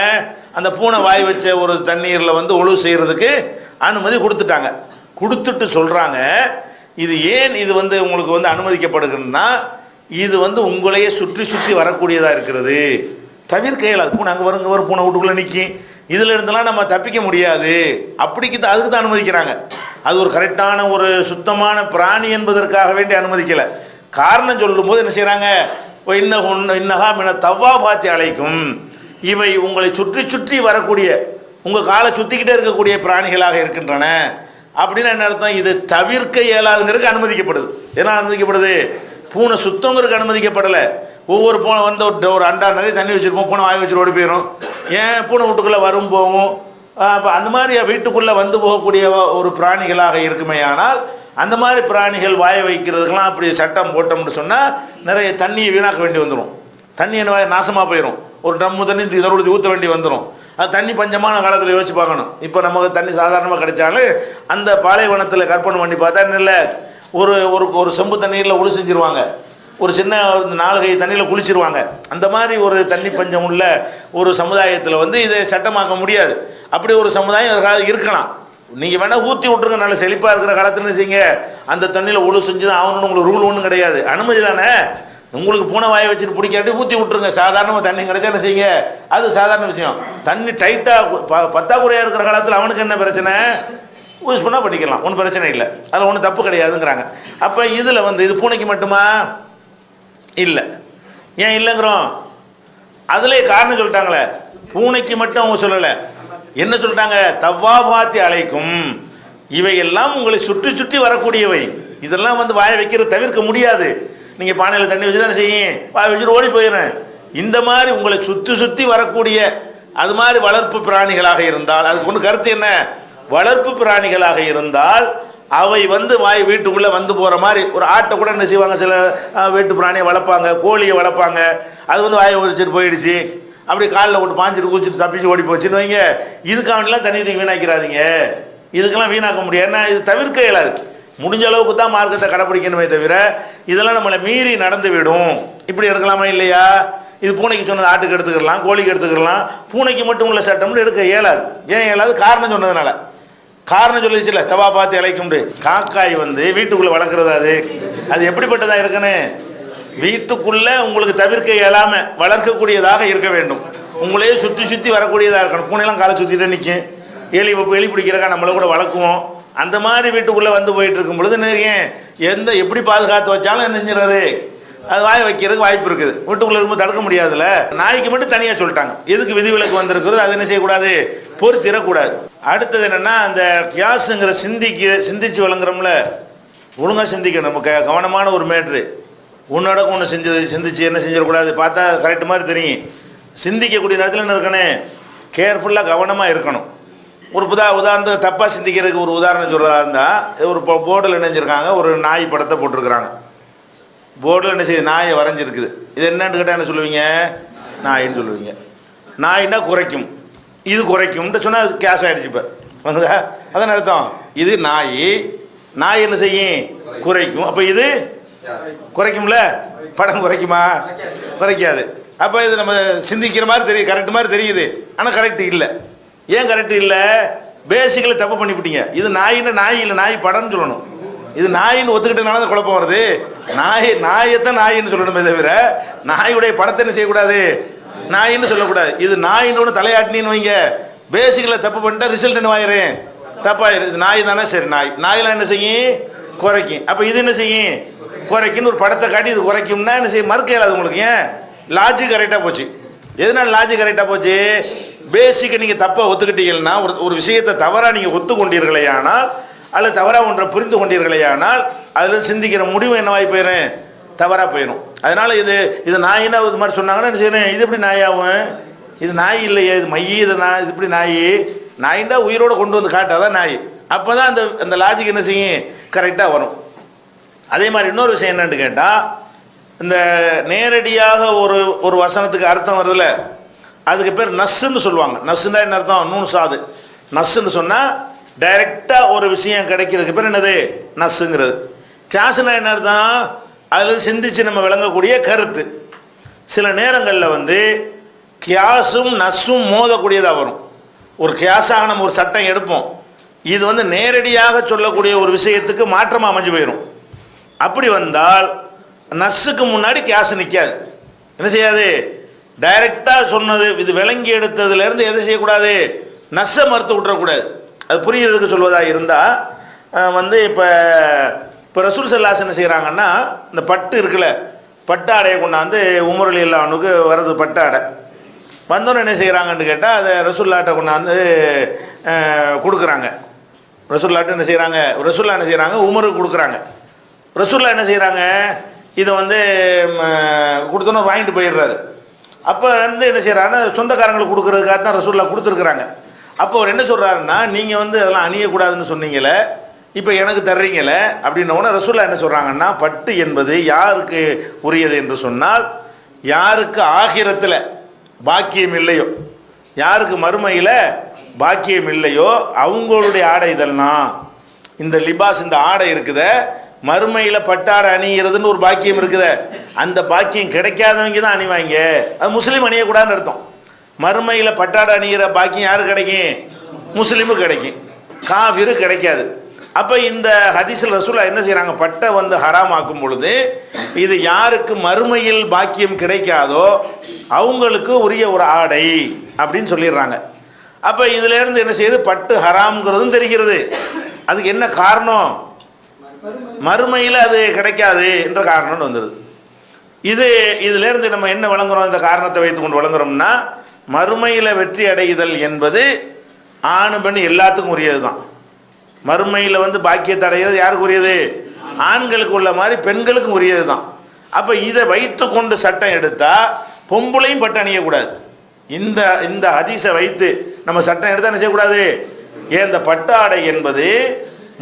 அந்த பூனை வாய் வச்ச ஒரு தண்ணீரில் வந்து ஒழு செய்கிறதுக்கு அனுமதி கொடுத்துட்டாங்க. கொடுத்துட்டு சொல்கிறாங்க, இது ஏன் இது வந்து உங்களுக்கு வந்து அனுமதிக்கப்படுகிறதுனா, இது வந்து உங்களையே சுற்றி சுற்றி வரக்கூடியதாக இருக்கிறது, தவிர்க்க இயலாது. பூனை அங்கே வருங்க வரும், பூனை வீட்டுக்குள்ளே நிற்கும், இதில் இருந்தெல்லாம் நம்ம தப்பிக்க முடியாது, அப்படிக்கு அதுக்கு தான் அனுமதிக்கிறாங்க. அது ஒரு கரெக்டான ஒரு சுத்தமான பிராணி என்பதற்காக வேண்டி அனுமதிக்கலை. காரணம் சொல்லும் போது என்ன செய்கிறாங்க, இன்னஹா மின தவ்வாபாத்தி அழைக்கும், இவை உங்களை சுற்றி சுற்றி வரக்கூடிய உங்கள் காலை சுற்றிக்கிட்டே இருக்கக்கூடிய பிராணிகளாக இருக்கின்றன அப்படின்னு என்ன அர்த்தம், இது தவிர்க்க இயலாதுங்கிறதுக்கு அனுமதிக்கப்படுது. ஏன்னா அனுமதிக்கப்படுது, பூனை சுத்தங்கிறதுக்கு அனுமதிக்கப்படலை. ஒவ்வொரு பூனை வந்து ஒரு அண்டா நிறைய தண்ணி வச்சுருப்போம், பூனை வாய் வச்சுட்டு ஓடி போயிடும். ஏன் பூனை வீட்டுக்குள்ளே வரும் போகும். அப்போ அந்த மாதிரி வீட்டுக்குள்ளே வந்து போகக்கூடிய ஒரு பிராணிகளாக இருக்குமே. ஆனால் அந்த மாதிரி பிராணிகள் வாய வைக்கிறதுக்கெல்லாம் அப்படி சட்டம் போட்டோம்னு சொன்னால் நிறைய தண்ணியை வீணாக்க வேண்டி வந்துடும், தண்ணி என்ன நாசமாக போயிடும், ஒரு ட்ரம்மு தண்ணி இதோடு ஊற்ற வேண்டி வந்துடும். அது தண்ணி பஞ்சமான காலத்தில் யோசிச்சு பார்க்கணும். இப்போ நமக்கு தண்ணி சாதாரணமாக கிடைச்சாலும் அந்த பாலைவனத்தில் கற்பனை பண்ணி பார்த்தா என்ன இல்லை, ஒரு ஒரு செம்பு தண்ணீரில் ஒழு செஞ்சிருவாங்க, ஒரு சின்ன 4 கை தண்ணியில் குளிச்சிருவாங்க. அந்த மாதிரி ஒரு தண்ணி பஞ்சம் உள்ள ஒரு சமுதாயத்தில் வந்து இதை சட்டமாக்க முடியாது. அப்படி ஒரு சமுதாயம் இருக்கலாம். நீங்கள் வேணால் ஊற்றி விட்ருங்க, நல்ல செழிப்பாக இருக்கிற காலத்துல செய்யுங்க, அந்த தண்ணியில் ஒழு செஞ்சு தான் ஆகணும்னு உங்களுக்கு ரூல் ஒன்றும் கிடையாது, அனுமதி தானே. உங்களுக்கு பூனை வாயை வச்சுட்டு பிடிக்காட்டி ஊற்றி விட்ருங்க, சாதாரணமாக தண்ணி கிடைச்சா என்ன செய்யுங்க, அது சாதாரண விஷயம். தண்ணி டைட்டாக பத்தாக்குறையாக இருக்கிற காலத்தில் அவனுக்கு என்ன பிரச்சனை, யூஸ் பண்ணால் பண்ணிக்கலாம், ஒன்றும் பிரச்சனை இல்லை, அதில் ஒன்றும் தப்பு கிடையாதுங்கிறாங்க. அப்போ இதில் வந்து இது பூனைக்கு மட்டுமா இல்லை, ஏன் இல்லைங்கிறோம், அதுலேயே காரணம் சொல்லிட்டாங்களே, பூனைக்கு மட்டும் அவங்க சொல்லலை, என்ன சொல்லிட்டாங்க, தவ்வாபாத்தி அழைக்கும், இவையெல்லாம் உங்களை சுற்றி சுற்றி வரக்கூடியவை, இதெல்லாம் வந்து வாயை வைக்கிறது தவிர்க்க முடியாது. நீங்கள் பானையில் தண்ணி வச்சு தானே செய்யும், வாயை வச்சுட்டு ஓடி போயிடுறேன். இந்த மாதிரி உங்களை சுற்றி சுற்றி வரக்கூடிய அது மாதிரி வளர்ப்பு பிராணிகளாக இருந்தால், அதுக்கு ஒன்று கருத்து என்ன, வளர்ப்பு பிராணிகளாக இருந்தால் அவை வந்து வீட்டுக்குள்ளே வந்து போகிற மாதிரி, ஒரு ஆட்டை கூட என்ன செய்வாங்க, சில வீட்டு பிராணியை வளர்ப்பாங்க, கோழியை வளர்ப்பாங்க, அது வந்து வாயை ஒழிச்சிட்டு போயிடுச்சு, அப்படி காலில் போட்டு பாஞ்சிட்டு கூச்சிட்டு தப்பிச்சு ஓடி போச்சுன்னு வைங்க, இதுக்காகலாம் தண்ணி வீணாக்கிறாதீங்க, இதுக்கெல்லாம் வீணாக்க முடியாது. ஏன்னா இது தவிர்க்க இயலாது, முடிஞ்ச அளவுக்கு தான் மார்க்கத்தை கடைப்பிடிக்கணுமே தவிர இதெல்லாம் நம்மளை மீறி நடந்து விடும். இப்படி எடுக்கலாமா இல்லையா, இது பூனைக்கு சொன்னது ஆட்டுக்கு எடுத்துக்கலாம், கோழிக்கு எடுத்துக்கலாம், பூனைக்கு மட்டும் உள்ள சட்டம்னு எடுக்க இயலாது. ஏன் இயலாது, காரணம் சொன்னதுனால. காரணம் சொல்லிச்சுல தவா பார்த்து இழைக்கும்ண்டு. காக்காய் வந்து வீட்டுக்குள்ளே வளர்க்குறது, அது எப்படிப்பட்டதா இருக்குன்னு, வீட்டுக்குள்ளே உங்களுக்கு தவிர்க்க இயலாம வளர்க்கக்கூடியதாக இருக்க வேண்டும், உங்களையே சுற்றி சுற்றி வரக்கூடியதாக இருக்கணும். பூனையெல்லாம் காலை சுற்றிட்டு நிற்கும், எலி பிடிக்கிறக்கா நம்மளை கூட வளர்க்குவோம், அந்த மாதிரி வீட்டுக்குள்ளே வந்து போயிட்டு இருக்கும் பொழுது எப்படி பாதுகாத்து வச்சாலும் என்ன செஞ்சிடறது, அது வாய் வைக்கிறதுக்கு வாய்ப்பு இருக்குது. வீட்டுக்குள்ள இருக்கும்போது தடுக்க முடியாதுல்ல. நாய்க்கு மட்டும் தனியா சொல்லிட்டாங்க. எதுக்கு விதிவிலக்கு வந்திருக்கிறது, அது என்ன செய்யக்கூடாது, பொறுத்திடக்கூடாது. அடுத்தது என்னன்னா, அந்த கியாஸுங்கிற சிந்திச்சு வழங்குறோம்ல, ஒழுங்கா சிந்திக்கணும். நம்ம கவனமான ஒரு மேட்ரு. உன்னோட ஒன்று சிந்திச்சு என்ன செஞ்சிடக்கூடாது, பார்த்தா கரெக்ட் மாதிரி தெரியும். சிந்திக்கக்கூடிய நேரத்தில் என்ன இருக்கணும், கேர்ஃபுல்லாக கவனமாக இருக்கணும். ஒரு உதாரணத்துக்கு தப்பாக சிந்திக்கிறதுக்கு ஒரு உதாரணம் சொல்கிறதா இருந்தால், ஒரு போர்டில் நினைஞ்சிருக்காங்க, ஒரு நாய் படத்தை போட்டிருக்கிறாங்க. போர்டில் என்ன செய்யுது, நாயை வரைஞ்சிருக்குது. இது என்னன்னு கேட்டால் என்ன சொல்லுவீங்க, நாயின்னு சொல்லுவீங்க. நாயின்னா குறைக்கும், இது குறைக்கும்னு சொன்னால் கேஷ் ஆகிடுச்சு. இப்போ வாங்குதா, அதான் அர்த்தம். இது நாய் என்ன செய்யும், குறைக்கும். அப்போ இது குறைக்கும்ல, படம் குறைக்குமா, குறைக்காது. அப்போ இது நம்ம சிந்திக்கிற மாதிரி தெரியுது, கரெக்ட் மாதிரி தெரியுது, ஆனால் கரெக்ட் இல்லை. ஏன் கரெக்ட் இல்லை, பேசிக்கலி தப்பு பண்ணிவிட்டீங்க. இது நாயின்னு நாய் இல்லை, நாய் படம்னு சொல்லணும். இது நாயின்னு ஒத்துக்கிட்டனால தான் குழப்பம் வருது. நாயத்தான் நாயின்னு சொல்லணுமே தவிர நாயுடைய படத்தை என்ன செய்யக்கூடாது, நாயின்னு சொல்லக்கூடாது. இது நாயின்னு ஒன்று தலையாட்டினின்னு வைங்க, பேசிக்கல தப்பு பண்ணிட்டா ரிசல்ட் என்ன ஆயிரும், தப்பாயிரும். இது நாய் தானே, சரி நாயெல்லாம் என்ன செய்யும், குறைக்கும். அப்போ இது என்ன செய்யும், குறைக்குன்னு ஒரு படத்தை காட்டி இது குறைக்கும்னா என்ன செய்யும், மறுக்க இயலாது உங்களுக்கு. ஏன், லாஜிக் கரெக்டாக போச்சு. எதனால லாஜிக் கரெக்டாக போச்சு, பேசிக்கை நீங்கள் தப்பாக ஒத்துக்கிட்டீங்கன்னா, ஒரு விஷயத்தை தவறாக நீங்கள் ஒத்துக்கொண்டீர்களே ஆனால், அல்லது தவறாக ஒன்றை புரிந்து கொண்டீர்களே ஆனால், அதில் சிந்திக்கிற முடிவு என்னவாகி போயிடும், தவறாக போயிடும். அதனால இது நாயினா இது மாதிரி சொன்னாங்கன்னா என்ன செய்யணும், இது எப்படி நாயாகும், இது நாய் இல்லையே, இது மைய, இது இது இப்படி நாயின்டா உயிரோடு கொண்டு வந்து காட்டாதான் நாய். அப்போ தான் அந்த லாஜிக் என்ன செய்யும், கரெக்டாக வரும். அதே மாதிரி இன்னொரு விஷயம் என்னன்னு கேட்டால், இந்த நேரடியாக ஒரு வசனத்துக்கு அர்த்தம் வருதுல்ல, அதுக்கு பேர் நஸ்ன்னு சொல்லுவாங்க. நஸ்ஸுன்னா என்ன அர்த்தம், நூன் சாது. நஸ்ன்னு சொன்னால் டைரக்டாக ஒரு விஷயம் கிடைக்கிறதுக்கு பேர் என்னது, நஸ்ஸுங்கிறது. கியாஸ்னா என்ன அர்த்தம், அதில் சிந்திச்சு நம்ம விளங்கக்கூடிய கருத்து. சில நேரங்களில் கியாஸும் நஸ்ஸும் மோதக்கூடியதாக வரும். ஒரு கியாஸாக நம்ம ஒரு சட்டம் எடுப்போம், இது நேரடியாக சொல்லக்கூடிய ஒரு விஷயத்துக்கு மாற்றமாக அமைஞ்சு போயிடும். அப்படி வந்தால் நஸ்ஸுக்கு முன்னாடி கியாஸ் நிற்காது. என்ன செய்யாது, டைரக்டாக சொன்னது இது விளங்கி எடுத்ததுலேருந்து எதை செய்யக்கூடாது, நஸ்ஸை மறுத்து விட்டுறக்கூடாது. அது புரியுறதுக்கு சொல்வதாக இருந்தால், இப்போ ரசூல் ஸல்லல்லாஹு என்ன செய்கிறாங்கன்னா, இந்த பட்டு இருக்குல்ல, பட்டு ஆடையை கொண்டாந்து உமர் ரலியல்லாஹு வரது பட்டு ஆடை வந்தோன்னு என்ன செய்கிறாங்கன்னு கேட்டால், அதை ரசூல்லாட்ட கொண்டாந்து கொடுக்குறாங்க. ரசூல்லாட்ட என்ன செய்கிறாங்க, ரசூல்லா என்ன செய்கிறாங்க, உமருக்கு கொடுக்குறாங்க. ரசூல்லா என்ன செய்கிறாங்க, இதை கொடுத்தோன்னு வாங்கிட்டு போயிடுறாரு. அப்போ என்ன செய்கிறாருன்னா, சொந்தக்காரங்களுக்கு கொடுக்குறதுக்காக தான் ரசூல்லா கொடுத்துருக்குறாங்க. அப்போ அவர் என்ன சொல்கிறாருன்னா, நீங்கள் அதெல்லாம் அணியக்கூடாதுன்னு சொன்னீங்களே, இப்போ எனக்கு தர்றீங்களே அப்படின்னோடனே ரசூல்லா என்ன சொல்கிறாங்கன்னா, பட்டு என்பது யாருக்கு உரியது என்று சொன்னால், யாருக்கு ஆகிரத்தில் பாக்கியம் இல்லையோ, யாருக்கு மறுமையில் பாக்கியம் இல்லையோ அவங்களுடைய ஆடை இதெல்லாம். இந்த லிபாஸ், இந்த ஆடை இருக்குத, மறுமையில் பட்டாடை அணிகிறதுன்னு ஒரு பாக்கியம் இருக்குத, அந்த பாக்கியம் கிடைக்காதவங்க தான் அணிவாங்க. அது முஸ்லீம் அணியக்கூடாதுன்னு அர்த்தம். மறுமையில் பட்டாடை அணிகிற பாக்கியம் யாரு கிடைக்கும், முஸ்லீமு கிடைக்கும், காஃபிரு கிடைக்காது. அப்போ இந்த ஹதீஸில் ரசூலா என்ன செய்கிறாங்க, பட்டை ஹராம் ஆக்கும் பொழுது இது யாருக்கு மறுமையில் பாக்கியம் கிடைக்காதோ அவங்களுக்கு உரிய ஒரு ஆடை அப்படின்னு சொல்லிடுறாங்க. அப்போ இதிலேருந்து என்ன செய்யுது, பட்டு ஹராம்ங்கிறதும் தெரிகிறது. அதுக்கு என்ன காரணம், மறுமையில் அது கிடைக்காது என்ற காரணம்னு வந்துடுது. இதிலேருந்து நம்ம என்ன விளங்குறோம், இந்த காரணத்தை வைத்து கொண்டு விளங்குறோம்னா, மறுமையில் வெற்றி அடைதல் என்பது ஆணு பெண் எல்லாத்துக்கும் உரியது தான். மறுமையில் பாக்கியத்தை அடைகிறது யாருக்கு உரியது, ஆண்களுக்கு உள்ள மாதிரி பெண்களுக்கும் உரியது தான். அப்போ இதை வைத்து கொண்டு சட்டம் எடுத்தால் பொம்பளையும் பட்டு அணியக்கூடாது. இந்த ஹதீஸை வைத்து நம்ம சட்டம் எடுத்தால் என்ன செய்யக்கூடாது, ஏன் இந்த பட்டாடை என்பது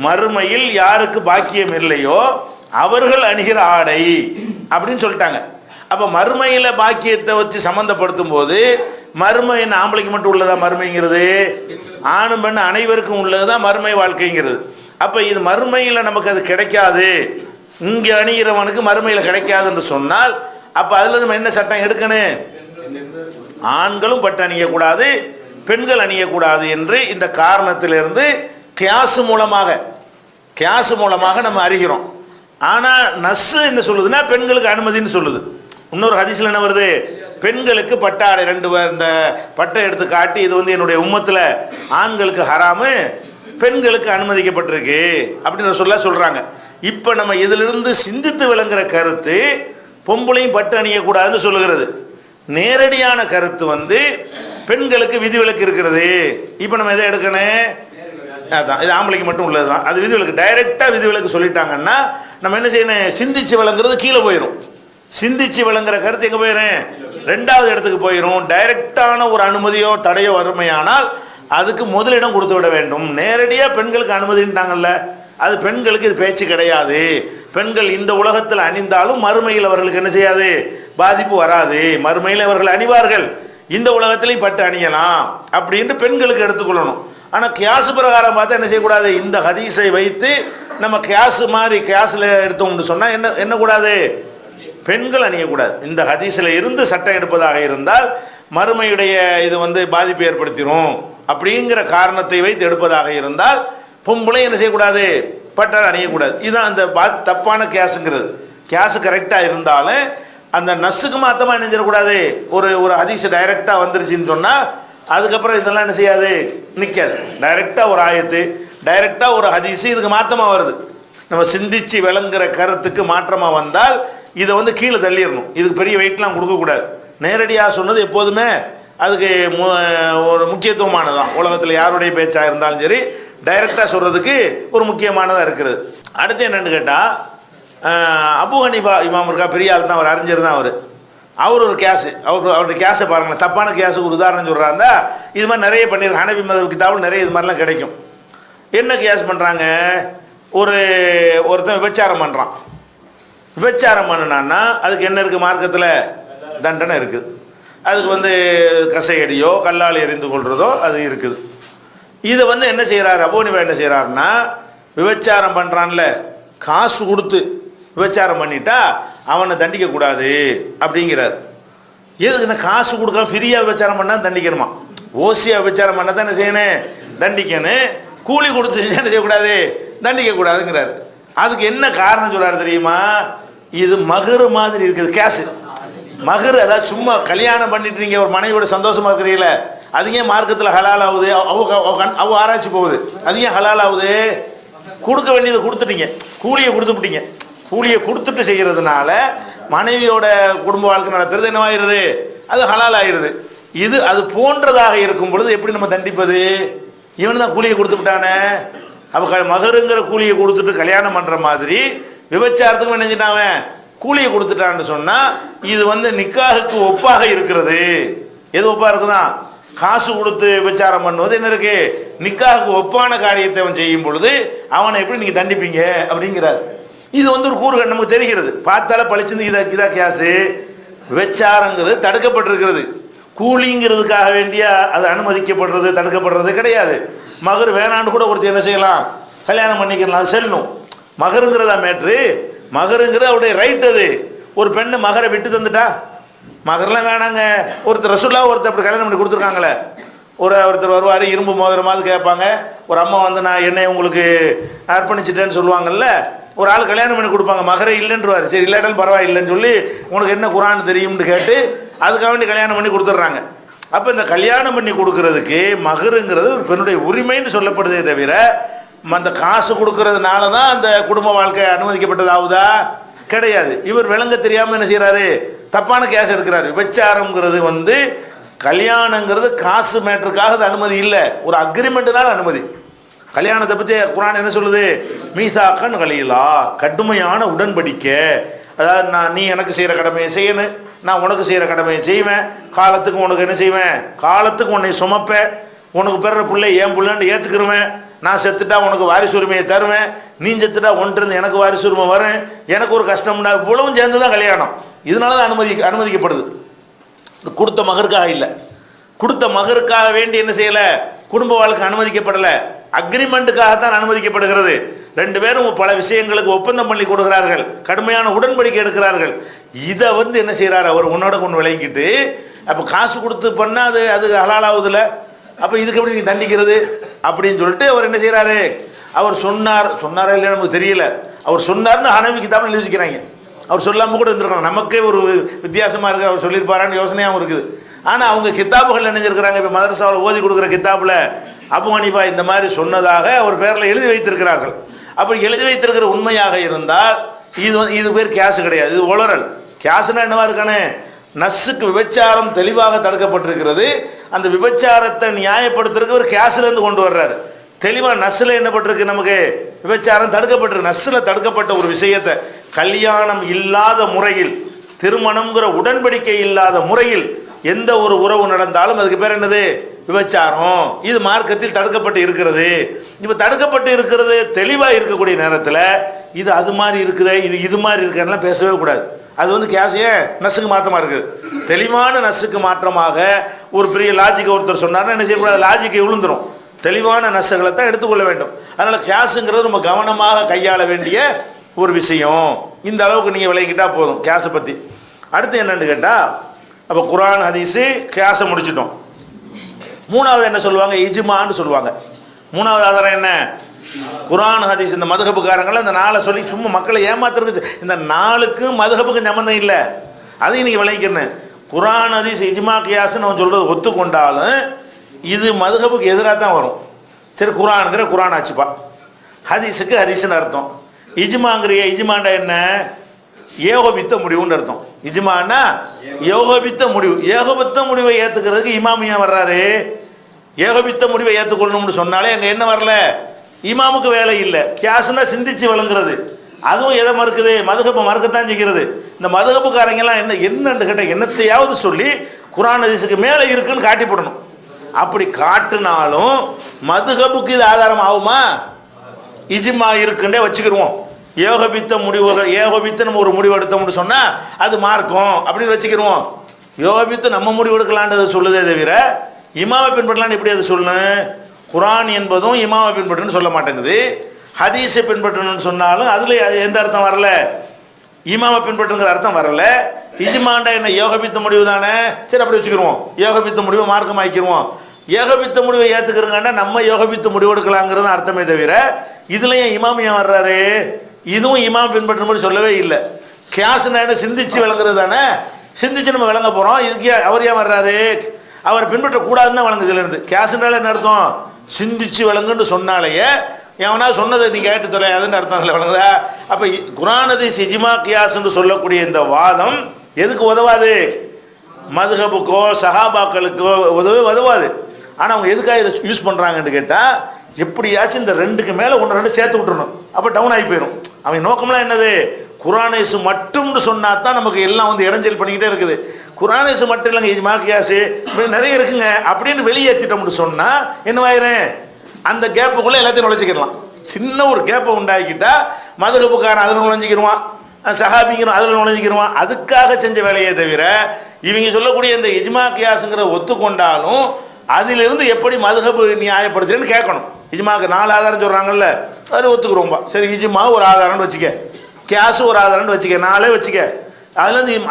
மறுமையில் யாருக்கு பாக்கியம் இல்லையோ அவர்கள் அணிகிற ஆடை அப்படின்னு சொல்லிட்டாங்க. அப்போ மறுமையில் பாக்கியத்தை வச்சு சம்மந்தப்படுத்தும் போது மறுமை என்ன ஆம்பளைக்கு மட்டும் உள்ளதா மறுமைங்கிறது, ஆணும் பெண் அனைவருக்கும் உள்ளதுதான் மறுமை வாழ்க்கைங்கிறது. அப்போ இது மறுமையில் நமக்கு அது கிடைக்காது, இங்கே அணிகிறவனுக்கு மறுமையில் கிடைக்காது என்று சொன்னால், அப்போ அதில் நம்ம என்ன சட்டம் எடுக்கணும், ஆண்களும் பட்டு அணியக்கூடாது பெண்கள் அணியக்கூடாது என்று இந்த காரணத்திலிருந்து கியாஸ் மூலமாக நம்ம அறிகிறோம். ஆனால் நஸ்ஸு என்ன சொல்லுதுன்னா பெண்களுக்கு அனுமதின்னு சொல்லுது. இன்னொரு ஹதீஸ்ல என்ன வருது, பெண்களுக்கு பட்டாடை ரெண்டு இந்த பட்டை எடுத்து காட்டி இது என்னுடைய உம்மத்தில் ஆண்களுக்கு ஹராமு பெண்களுக்கு அனுமதிக்கப்பட்டிருக்கு அப்படின்னு சொல்றாங்க. இப்போ நம்ம இதிலிருந்து சிந்தித்து விளங்குற கருத்து, பொம்பளையும் பட்டு அணியக்கூடாதுன்னு சொல்லுகிறது. நேரடியான கருத்து வந்து பெண்களுக்கு விதிவிலக்கு இருக்கிறது. இப்போ நம்ம எதை எடுக்கணும்? அதான் இது ஆம்பளைக்கு மட்டும் உள்ளது தான். அது விதிவிலக்கு, டைரக்டா விதிவிலக்கு சொல்லிட்டாங்கன்னா நம்ம என்ன செய்யணும்? சிந்திச்சு விளங்குறது கீழே போயிடும். சிந்திச்சு விளங்குற கருத்து எங்க போயிடும்? ரெண்டாவது இடத்துக்கு போயிடும். டைரக்டான ஒரு அனுமதியோ தடையோ வறுமையானால் அதுக்கு முதலிடம் கொடுத்து விட வேண்டும். நேரடியா பெண்களுக்கு அனுமதிட்டாங்கல்ல, அது பெண்களுக்கு இது பேச்சு கிடையாது. பெண்கள் இந்த உலகத்தில் அணிந்தாலும் மறுமையில் அவர்களுக்கு என்ன செய்யாது? பாதிப்பு வராது. மறுமையில் அவர்கள் அணிவார்கள், இந்த உலகத்திலையும் பட்டு அணியலாம் அப்படின்னு பெண்களுக்கு எடுத்துக்கொள்ளணும். ஆனால் கியாசு பிரகாரம் பார்த்தா என்ன செய்யக்கூடாது? இந்த ஹதீஸை வைத்து நம்ம கியாசு மாதிரி கியாஸில் எடுத்தோம்னு சொன்னால் என்ன என்ன கூடாது? பெண்கள் அணியக்கூடாது. இந்த ஹதீஸில் இருந்து சட்டம் எடுப்பதாக இருந்தால் மறுமையுடைய இது வந்து பாதிப்பு ஏற்படுத்திடும் அப்படிங்கிற காரணத்தை வைத்து எடுப்பதாக இருந்தால் பொம்பளை என்ன செய்யக்கூடாது? பட்டால் அணியக்கூடாது. இதுதான் அந்த தப்பான கியாஸுங்கிறது. கியாஸு கரெக்டாக இருந்தாலும் அந்த நஸ்ஸுக்கு மாத்தமாக நினைஞ்சிடக்கூடாது. ஒரு ஒரு ஹதீஸ் டைரக்டாக வந்துருச்சுன்னு சொன்னால் அதுக்கப்புறம் இதெல்லாம் என்ன செய்யாது? நிற்காது. டைரக்டாக ஒரு ஆயத்து, டைரக்டாக ஒரு ஹதீஸ் இதுக்கு மாற்றமாக வருது. நம்ம சிந்திச்சு விளங்குற கருத்துக்கு மாற்றமாக வந்தால் இதை வந்து கீழே தள்ளிடணும். இதுக்கு பெரிய வெயிட்லாம் கொடுக்கக்கூடாது. நேரடியாக சொன்னது எப்போதுமே அதுக்கு ஒரு முக்கியத்துவமானதான். உலகத்தில் யாருடைய பேச்சாக இருந்தாலும் சரி டைரக்டாக சொல்கிறதுக்கு ஒரு முக்கியமானதாக இருக்கிறது. அடுத்து என்னென்னு கேட்டால், அபு ஹனீஃபா இமாம் இருக்கா, பெரிய ஆள் தான், அவர் அறிஞர் தான். அவர் ஒரு கேஸு, அவருடைய கேஸை பாருங்களேன். தப்பான கேஸுக்கு ஒரு உதாரணம் சொல்கிறாருந்தா இது மாதிரி நிறைய பண்ணியிருக்காங்க. ஹனபி மதஹப் கிதாபில் நிறைய இது மாதிரிலாம் கிடைக்கும். என்ன கேஸ் பண்ணுறாங்க? ஒருத்தன் விபச்சாரம் பண்ணுறான். விபச்சாரம் பண்ணினான்னா அதுக்கு என்ன இருக்குது? மார்க்கத்தில் தண்டனை இருக்குது. அதுக்கு வந்து கசையடியோ கல்லால் எறிந்து கொள்றதோ அது இருக்குது. இதை வந்து என்ன செய்கிறார்? அபூ ஹனீஃபா என்ன செய்கிறாருன்னா, விபச்சாரம் பண்ணுறான்ல, காசு கொடுத்து விபச்சாரம் பண்ணிட்டா அவனை தண்டிக்க கூடாது அப்படிங்கிறார். எதுக்குன்னா காசு கொடுக்காம ஃப்ரீயா விபச்சாரம் பண்ணா தண்டிக்கணுமா? ஓசியா விபச்சாரம் பண்ணா தான் என்ன செய்யணும்? தண்டிக்கணும். கூலி கொடுத்து என்ன செய்யக்கூடாது? தண்டிக்க கூடாதுங்கிறார். அதுக்கு என்ன காரணம் சொல்றாரு தெரியுமா? இது மகரு மாதிரி இருக்குது கேஸ். மகரு, அதாவது சும்மா கல்யாணம் பண்ணிட்டு நீங்க ஒரு மனைவியோட சந்தோஷமா இருக்கிறீங்கள, அது ஏன் மார்க்கத்தில் ஹலால் ஆகுது? அவ ஆராய்ச்சி போகுது. அது ஏன் ஹலால் ஆகுது? கொடுக்க வேண்டியதை கொடுத்துட்டீங்க, கூலியை கொடுத்துட்டீங்க. கூலியை கொடுத்துட்டு செய்யறதுனால மனைவியோட குடும்ப வாழ்க்கை நடத்துறது என்னவாயிருது? அது ஹலால் ஆயிருது. இது அது போன்றதாக இருக்கும் பொழுது எப்படி நம்ம தண்டிப்பது? இவன் தான் கூலியை கொடுத்து விட்டானே. அப்ப மகருங்கிற கூலியை கொடுத்துட்டு கல்யாணம் பண்ற மாதிரி விபச்சாரத்துக்கு நினைஞ்சிட்டான், கூலியை கொடுத்துட்டான்னு சொன்னா இது வந்து நிக்காஹுக்கு ஒப்பாக இருக்கிறது. எது ஒப்பா இருக்குதான்? காசு கொடுத்து விபச்சாரம் பண்ணுவது என்ன இருக்கு? நிக்காஹுக்கு ஒப்பான காரியத்தை அவன் செய்யும் பொழுது அவனை எப்படி நீங்க தண்டிப்பீங்க அப்படிங்கிறார். இது வந்து ஒரு கூறுகள் நமக்கு தெரிகிறது, பார்த்தால பழிச்சிருந்து இதா கேசு. விபச்சாரங்கிறது தடுக்கப்பட்டிருக்கிறது. கூலிங்கிறதுக்காக வேண்டிய அது அனுமதிக்கப்படுறது தடுக்கப்படுறது கிடையாது. மகர் வேணான்னு கூட ஒருத்தர் என்ன செய்யலாம்? கல்யாணம் பண்ணிக்கலாம், அது செல்லணும். மகருங்கிறதா மேட்ரு. மகருங்கிறது அவருடைய ரைட். அது ஒரு பெண்ணு மகரை விட்டு தந்துட்டா மகர்லாம் வேணாங்க. ஒருத்தர் ரசூல்லா ஒருத்தர் அப்படி கல்யாணம் பண்ணி கொடுத்துருக்காங்களே. ஒருத்தர் வருவார், இரும்பு மோதிரமாவது கேட்பாங்க. ஒரு அம்மா வந்து நான் என்னை உங்களுக்கு அர்ப்பணிச்சிட்டேன்னு சொல்லுவாங்கல்ல. ஒரு ஆள் கல்யாணம் பண்ணி கொடுப்பாங்க, மகரே இல்லைன்றுவார். சரி இல்லாட்டாலும் பரவாயில்லைன்னு சொல்லி உனக்கு என்ன குரான் தெரியும்னு கேட்டு அதுக்காக வேண்டி கல்யாணம் பண்ணி கொடுத்துட்றாங்க. அப்போ இந்த கல்யாணம் பண்ணி கொடுக்கறதுக்கு மகருங்கிறது ஒரு பெண்ணுடைய உரிமைன்னு சொல்லப்படுதே தவிர அந்த காசு கொடுக்கறதுனால தான் அந்த குடும்ப வாழ்க்கை அனுமதிக்கப்பட்டதாகுதா? கிடையாது. இவர் விளங்க தெரியாமல் என்ன செய்யறாரு? தப்பான கேஸ் எடுக்கிறாரு. விபச்சாரம்ங்கிறது வந்து கல்யாணங்கிறது காசு மேட்டருக்காக அனுமதி இல்லை, ஒரு அக்ரிமெண்ட்னால அனுமதி. கல்யாணத்தை பற்றி குரான் என்ன சொல்லுது? மீசாக்கன் கலிலா, கடுமையான உடன்படிக்கை. அதாவது நீ எனக்கு செய்கிற கடமையை செய்யணும், நான் உனக்கு செய்கிற கடமையை செய்வேன். காலத்துக்கு உனக்கு என்ன செய்வேன்? காலத்துக்கு உன்னை சுமப்பேன். உனக்கு பெற பிள்ளை என் பிள்ளைன்னு ஏற்றுக்கிருவேன். நான் செத்துட்டா உனக்கு வாரிசு உரிமையை தருவேன். நீ செத்துட்டா ஒன்றிருந்து எனக்கு வாரிசு உரிமை வரேன். எனக்கு ஒரு கஷ்டம்னா இவ்வளவும் சேர்ந்து தான் கல்யாணம். இதனால தான் அனுமதிக்கப்படுது. கொடுத்த மகருக்காக இல்லை. கொடுத்த மகருக்காக வேண்டி என்ன செய்யலை? குடும்ப வாழ்க்கை அனுமதிக்கப்படலை, அக்ரிமெண்ட்டுக்காகத்தான் அனுமதிக்கப்படுகிறது. ரெண்டு பேரும் பல விஷயங்களுக்கு ஒப்பந்தம் பண்ணி கொடுக்கிறார்கள், கடுமையான உடன்படிக்கை எடுக்கிறார்கள். இதை வந்து என்ன செய்யறாரு? அவர் உன்னோட கொண்டு விளங்கிட்டு அப்போ காசு கொடுத்து பண்ணா அது ஹலாலாவதுல. அப்போ இதுக்கு எப்படி நீ தண்டிக்கிறது அப்படின்னு சொல்லிட்டு அவர் என்ன செய்யறாரு? அவர் சொன்னாரா இல்லையா நமக்கு தெரியல. அவர் சொன்னார்னு ஹனஃபி கிதாபில் எழுதி வச்சுக்கிறாங்க. அவர் சொல்லாம கூட இருந்திருக்கணும். நமக்கே ஒரு வித்தியாசமா இருக்கு, அவர் சொல்லியிருப்பாரான்னு யோசனையாகவும் இருக்குது. ஆனால் அவங்க கித்தாபுகள் நினைஞ்சிருக்கிறாங்க. இப்போ மதரசாவில் ஓதி கொடுக்குற கித்தாபில் அபு ஹனீஃபா இந்த மாதிரி சொன்னதாக அவர் பேரில் எழுதி வைத்திருக்கிறார்கள். அப்படி எழுதி வைத்திருக்கிற உண்மையாக இருந்தால் இது பேர் கேஸ் கிடையாது, இது உளறல். கியாசுனா என்னவா இருக்கானே, நஸ்ஸுக்கு விபச்சாரம் தெளிவாக தடுக்கப்பட்டிருக்கிறது, அந்த விபச்சாரத்தை நியாயப்படுத்துறதுக்கு ஒரு கியாஸ்ல இருந்து கொண்டு வர்றாரு. தெளிவா நஸ்ல என்ன பட்டிருக்கு, நமக்கு விபச்சாரம் தடுக்கப்பட்டிருக்கு. நஸ்ல தடுக்கப்பட்ட ஒரு விஷயத்தை கல்யாணம் இல்லாத முறையில், திருமணம்ங்கிற உடன்படிக்கை இல்லாத முறையில் எந்த ஒரு உறவு நடந்தாலும் அதுக்கு பேர் என்னது, விபச்சாரம். இது மார்க்கத்தில் தடுக்கப்பட்டு இருக்கிறது. இப்ப தடுக்கப்பட்டு இருக்கிறது தெளிவா இருக்கக்கூடிய நேரத்தில் இது அது மாதிரி இருக்குது, இது மாதிரி இருக்குன்னா பேசவே கூடாது. அது வந்து கேஸையே நசுக்கு மாற்றமா இருக்கு. தெளிவான நசுக்கு மாற்றமாக ஒரு பெரிய லாஜிக்கை ஒருத்தர் சொன்னார்னா என்ன செய்யக்கூடாது, லாஜிக்கை விழுந்துரும். தெளிவான நசுகளை தான் எடுத்துக்கொள்ள வேண்டும். அதனால கேஸுங்கிறது நம்ம கவனமாக கையாள வேண்டிய ஒரு விஷயம். இந்த அளவுக்கு நீங்க விளங்கிட்டா போதும் கேஸை பத்தி. அடுத்து என்னன்னு கேட்டா, அப்ப குர்ஆன் ஹதீஸ் கேஸை முடிச்சிட்டோம். மூணாவது என்ன சொல்லுவாங்க, இஜ்மான்னு சொல்லுவாங்க. மூணாவது ஆதாரம் என்ன, குர்ஆன் ஹதீஸ். இந்த மதுஹபுக்காரங்களை இந்த நாளை சொல்லி சும்மா மக்களை ஏமாத்துறது. இந்த நாளுக்கும் மதுஹபுக்கும் சம்பந்தம் இல்லை, அதையும் நீங்க விளங்கிக்கிறேன். குர்ஆன் ஹதீஸ் இஜ்மா கியாஸ் நம்ம சொல்றது ஒத்துக்கொண்டாலும் இது மதுஹபுக்கு எதிராக தான் வரும். சரி, குர்ஆன்ங்கிற குர்ஆன் ஆச்சுப்பா, ஹதீஸுக்கு ஹதீஸ்னு அர்த்தம். இஜ்மாங்கிறிய இஜ்மாண்டா என்ன, ஏகோபித்த முடிவுன்னு அர்த்தம். இஜ்மான்னா ஏகோபித்த முடிவு. ஏகோபித்த முடிவை ஏத்துக்கிறதுக்கு இமாமியா வர்றாரு. ஏகோபித்த முடிவை ஏற்றுக்கொள்ளணும்னு சொன்னாலே அங்க என்ன வரல, இமாமுக்கு வேலை இல்லை. கியாஸ்னா சிந்திச்சு வழங்குறது, அதுவும் எதை மறுக்குது, மதுஹபை மறுக்கத்தான் செய்கிறது. இந்த மதுஹபுக்காரங்க எல்லாம் என்னன்னு கேட்ட என்னத்தையாவது சொல்லி குர்ஆன் ஹதீஸுக்கு மேலே இருக்குன்னு காட்டி போடணும். அப்படி காட்டினாலும் மதுஹபுக்கு இது ஆதாரம் ஆகுமா, இஜ்மா இருக்குன்னே வச்சுக்கிடுவோம். ஏகோபித்த முடிவுகள், ஏகோபித்த நம்ம ஒரு முடிவு எடுத்தோம்னு சொன்னா அது மார்க்கம் அப்படின்னு வச்சுக்கிடுவோம். யோகபித்து நம்ம முடிவு எடுக்கலான்றது சொல்லுதே தவிர இமாமை பின்பற்றலான்னு எப்படி அது சொல்லணும். குர்ஆன் என்பதும் இமாமை பின்பற்றணும்னு சொல்ல மாட்டேங்குது. ஹதீஸை பின்பற்றணும்னு சொன்னாலும் அதுல எந்த அர்த்தம் வரல, இமாமை பின்பற்றுங்கிற அர்த்தம் வரல. இஜ்மாண்டா என்ன, ஏகோபித்த முடிவு தானே, சரி அப்படி வச்சுக்கிடுவோம். ஏகோபித்த முடிவை மார்க்கம் ஆக்கிடுவோம். ஏகோபித்த முடிவை ஏத்துக்கிறோங்கன்னா நம்ம ஏகோபித்த முடிவு எடுக்கலாங்கிறது அர்த்தமே தவிர இதுலயும் இமாமியா வர்றாரு, இதுவும் இமாம் பின்பற்ற மாதிரி சொல்லவே இல்லை. கியாஸ்னா என்ன, சிந்திச்சு விளங்குறது தானே, சிந்திச்சு நம்ம விளங்க போறோம். இதுக்கு அவர் ஏன் வர்றாரு, அவர் பின்பற்ற கூடாதுன்னு தான் வழங்குதுல இருந்து. கியாஸ்னால என்ன அர்த்தம், சிந்திச்சு விளங்குன்னு சொன்னாலேயே எவனா சொன்னதை நீ கேட்டு தொலையாதுன்னு அர்த்தம் விளங்குதா. அப்ப குர்ஆன் ஹதீஸ் இஜ்மா கியாஸ் என்று சொல்லக்கூடிய இந்த வாதம் எதுக்கு உதவாது, மதுஹபுக்கோ சஹாபாக்களுக்கோ உதவாது. ஆனா அவங்க எதுக்காக இதை யூஸ் பண்றாங்கன்னு கேட்டா, எப்படியாச்சும் இந்த ரெண்டுக்கு மேல ஒன்று ரெண்டு சேர்த்து விட்டுறணும், அப்ப டவுன் ஆகி போயிடும். அவன் நோக்கம்லாம் என்னது, குர்ஆன் ஹதீஸ் மட்டும் சொன்னா தான் நமக்கு எல்லாம் வந்து இடைஞ்சல் பண்ணிக்கிட்டே இருக்குது. குர்ஆன் ஹதீஸ் மட்டும் இல்லைங்க, இஜ்மா கியாஸ் நிறைய இருக்குங்க அப்படின்னு வெளியேற்றிட்டோம்னு சொன்னா என்னவாயிரும், அந்த கேப்புக்குள்ள எல்லாத்தையும் நுழைச்சிக்கலாம். சின்ன ஒரு கேப்பை உண்டாக்கிட்டா மதுஹபுக்காரன் அதில் நுழைஞ்சிக்கிடுவான், சஹாபிங்கிறோம் அதில் நுழைஞ்சிக்கிடுவான். அதுக்காக செஞ்ச வேலையை தவிர இவங்க சொல்லக்கூடிய இந்த இஜ்மா கியாஸ்ங்கிற ஒத்துக்கொண்டாலும் அதிலிருந்து எப்படி மதுஹபு நியாயப்படுத்துறேன்னு கேட்கணும். இஜ்மாக்கு 4 ஆதாரம் சொல்றாங்கல்ல, அது ஒத்துக்குறோம்பா, சரி இஜ்மா ஒரு ஆதாரம்னு வச்சுக்க, கியாஸ் ஒரு ஆதாரம்னு வச்சுக்க, 4 வச்சுக்க.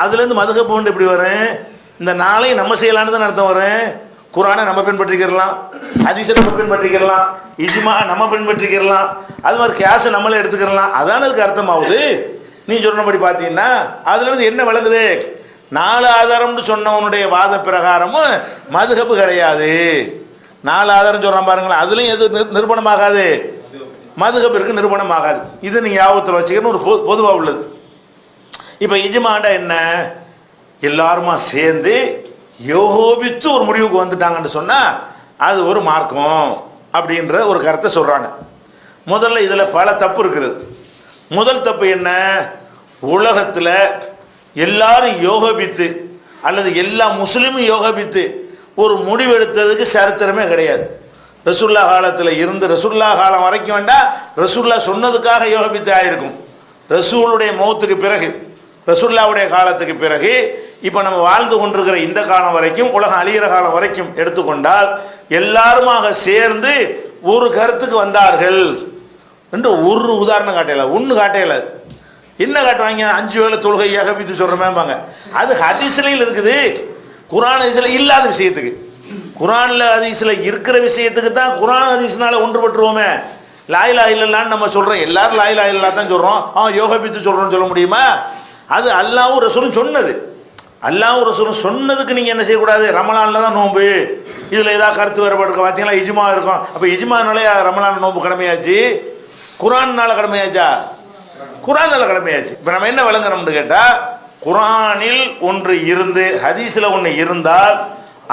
அதுலேருந்து மதுஹபு எப்படி வரும், இந்த 4 நம்ம செய்யலான்னு தான் அர்த்தம் வரும். குர்ஆனை நம்ம பின்பற்றிக்கிறலாம், ஹதீஸை நம்ம பின்பற்றிக்கிறலாம், இஜ்மா நம்ம பின்பற்றிக்கிறலாம், அது மாதிரி கியாஸை நம்மளே எடுத்துக்கிறலாம். அதான அதுக்கு அர்த்தமாகுது. நீ சொன்னபடி பார்த்தீங்கன்னா அதுல இருந்து என்ன விளங்குது, 4 ஆதாரம்னு சொன்னவனுடைய வாத பிரகாரமும் மதுஹபு கிடையாது. 4 ஆதாரம் சொல்றான் பாருங்களேன், அதுலயும் எது நிரூபணமாகாது, மதுஹபிற்கு நிரூபணமாகாது. இது நீங்க ஞாபகத்தில் வச்சுக்கணும், ஒரு பொதுவா உள்ளது. இப்ப இஜ்மாண்டா என்ன, எல்லாருமா சேர்ந்து யோகோபித்து ஒரு முடிவுக்கு வந்துட்டாங்கன்னு சொன்னா அது ஒரு மார்க்கம் அப்படின்ற ஒரு கருத்தை சொல்றாங்க. முதல்ல இதுல பல தப்பு இருக்கிறது. முதல் தப்பு என்ன, உலகத்துல எல்லாரும் யோகபித்து அல்லது எல்லா முஸ்லிமும் யோகபித்து ஒரு முடிவெடுத்ததுக்கு சரித்திரமே கிடையாது. ரசூல்லா காலத்தில் இருந்து ரசூல்லா காலம் வரைக்கும் வேண்டாம், ரசூல்லா சொன்னதுக்காக யோகபித்து ஆயிருக்கும். ரசூலுடைய மௌத்துக்கு பிறகு, ரசூல்லாவுடைய காலத்துக்கு பிறகு, இப்போ நம்ம வாழ்ந்து கொண்டிருக்கிற இந்த காலம் வரைக்கும், உலகம் அழிகிற காலம் வரைக்கும் எடுத்துக்கொண்டால் எல்லாருமாக சேர்ந்து ஒரு கருத்துக்கு வந்தார்கள் என்று ஒரு உதாரணம் காட்டையில, ஒன்று காட்டையில. என்ன காட்டுவாங்க, 5 வேளை தொழுகை ஏகபித்து சொல்றமேம்பாங்க. அது ஹதீஸ்லையும் இருக்குது, குர்ஆன் ஹதீஸ்ல இல்லாத விஷயத்துக்கு. குர்ஆன்ல ஹதீஸ்ல இருக்கிற விஷயத்துக்கு தான் குர்ஆன் ஹதீஸ்னால ஒன்றுபட்டுருவோமே. லா இலாஹ இல்லல்லாஹ்னு நம்ம சொல்றோம், எல்லாரும் லா இலாஹ இல்லல்லாஹ் தான் சொல்றோம், யோகபித்து சொல்றோம்னு சொல்ல முடியுமா? அது அல்லாஹ்வும் ரசூலும் சொன்னது. அல்லாஹ்வும் ரசூலும் சொன்னதுக்கு நீங்க என்ன செய்யக்கூடாது, ரமலான்ல தான் நோன்பு, இதுல ஏதாவது கருத்து வேறுபாடு இருக்க பார்த்தீங்களா, இஜ்மா இருக்கும். அப்ப இஜ்மானாலே ரமலான் நோன்பு கடமையாச்சு, குர்ஆன்னால கடமையாச்சா? குர்ஆனால கடமையாச்சு. இப்ப நம்ம என்ன விளங்குறோம்னு கேட்டா, குர்ஆனில் ஒன்று இருந்து ஹதீஸில் ஒன்று இருந்தால்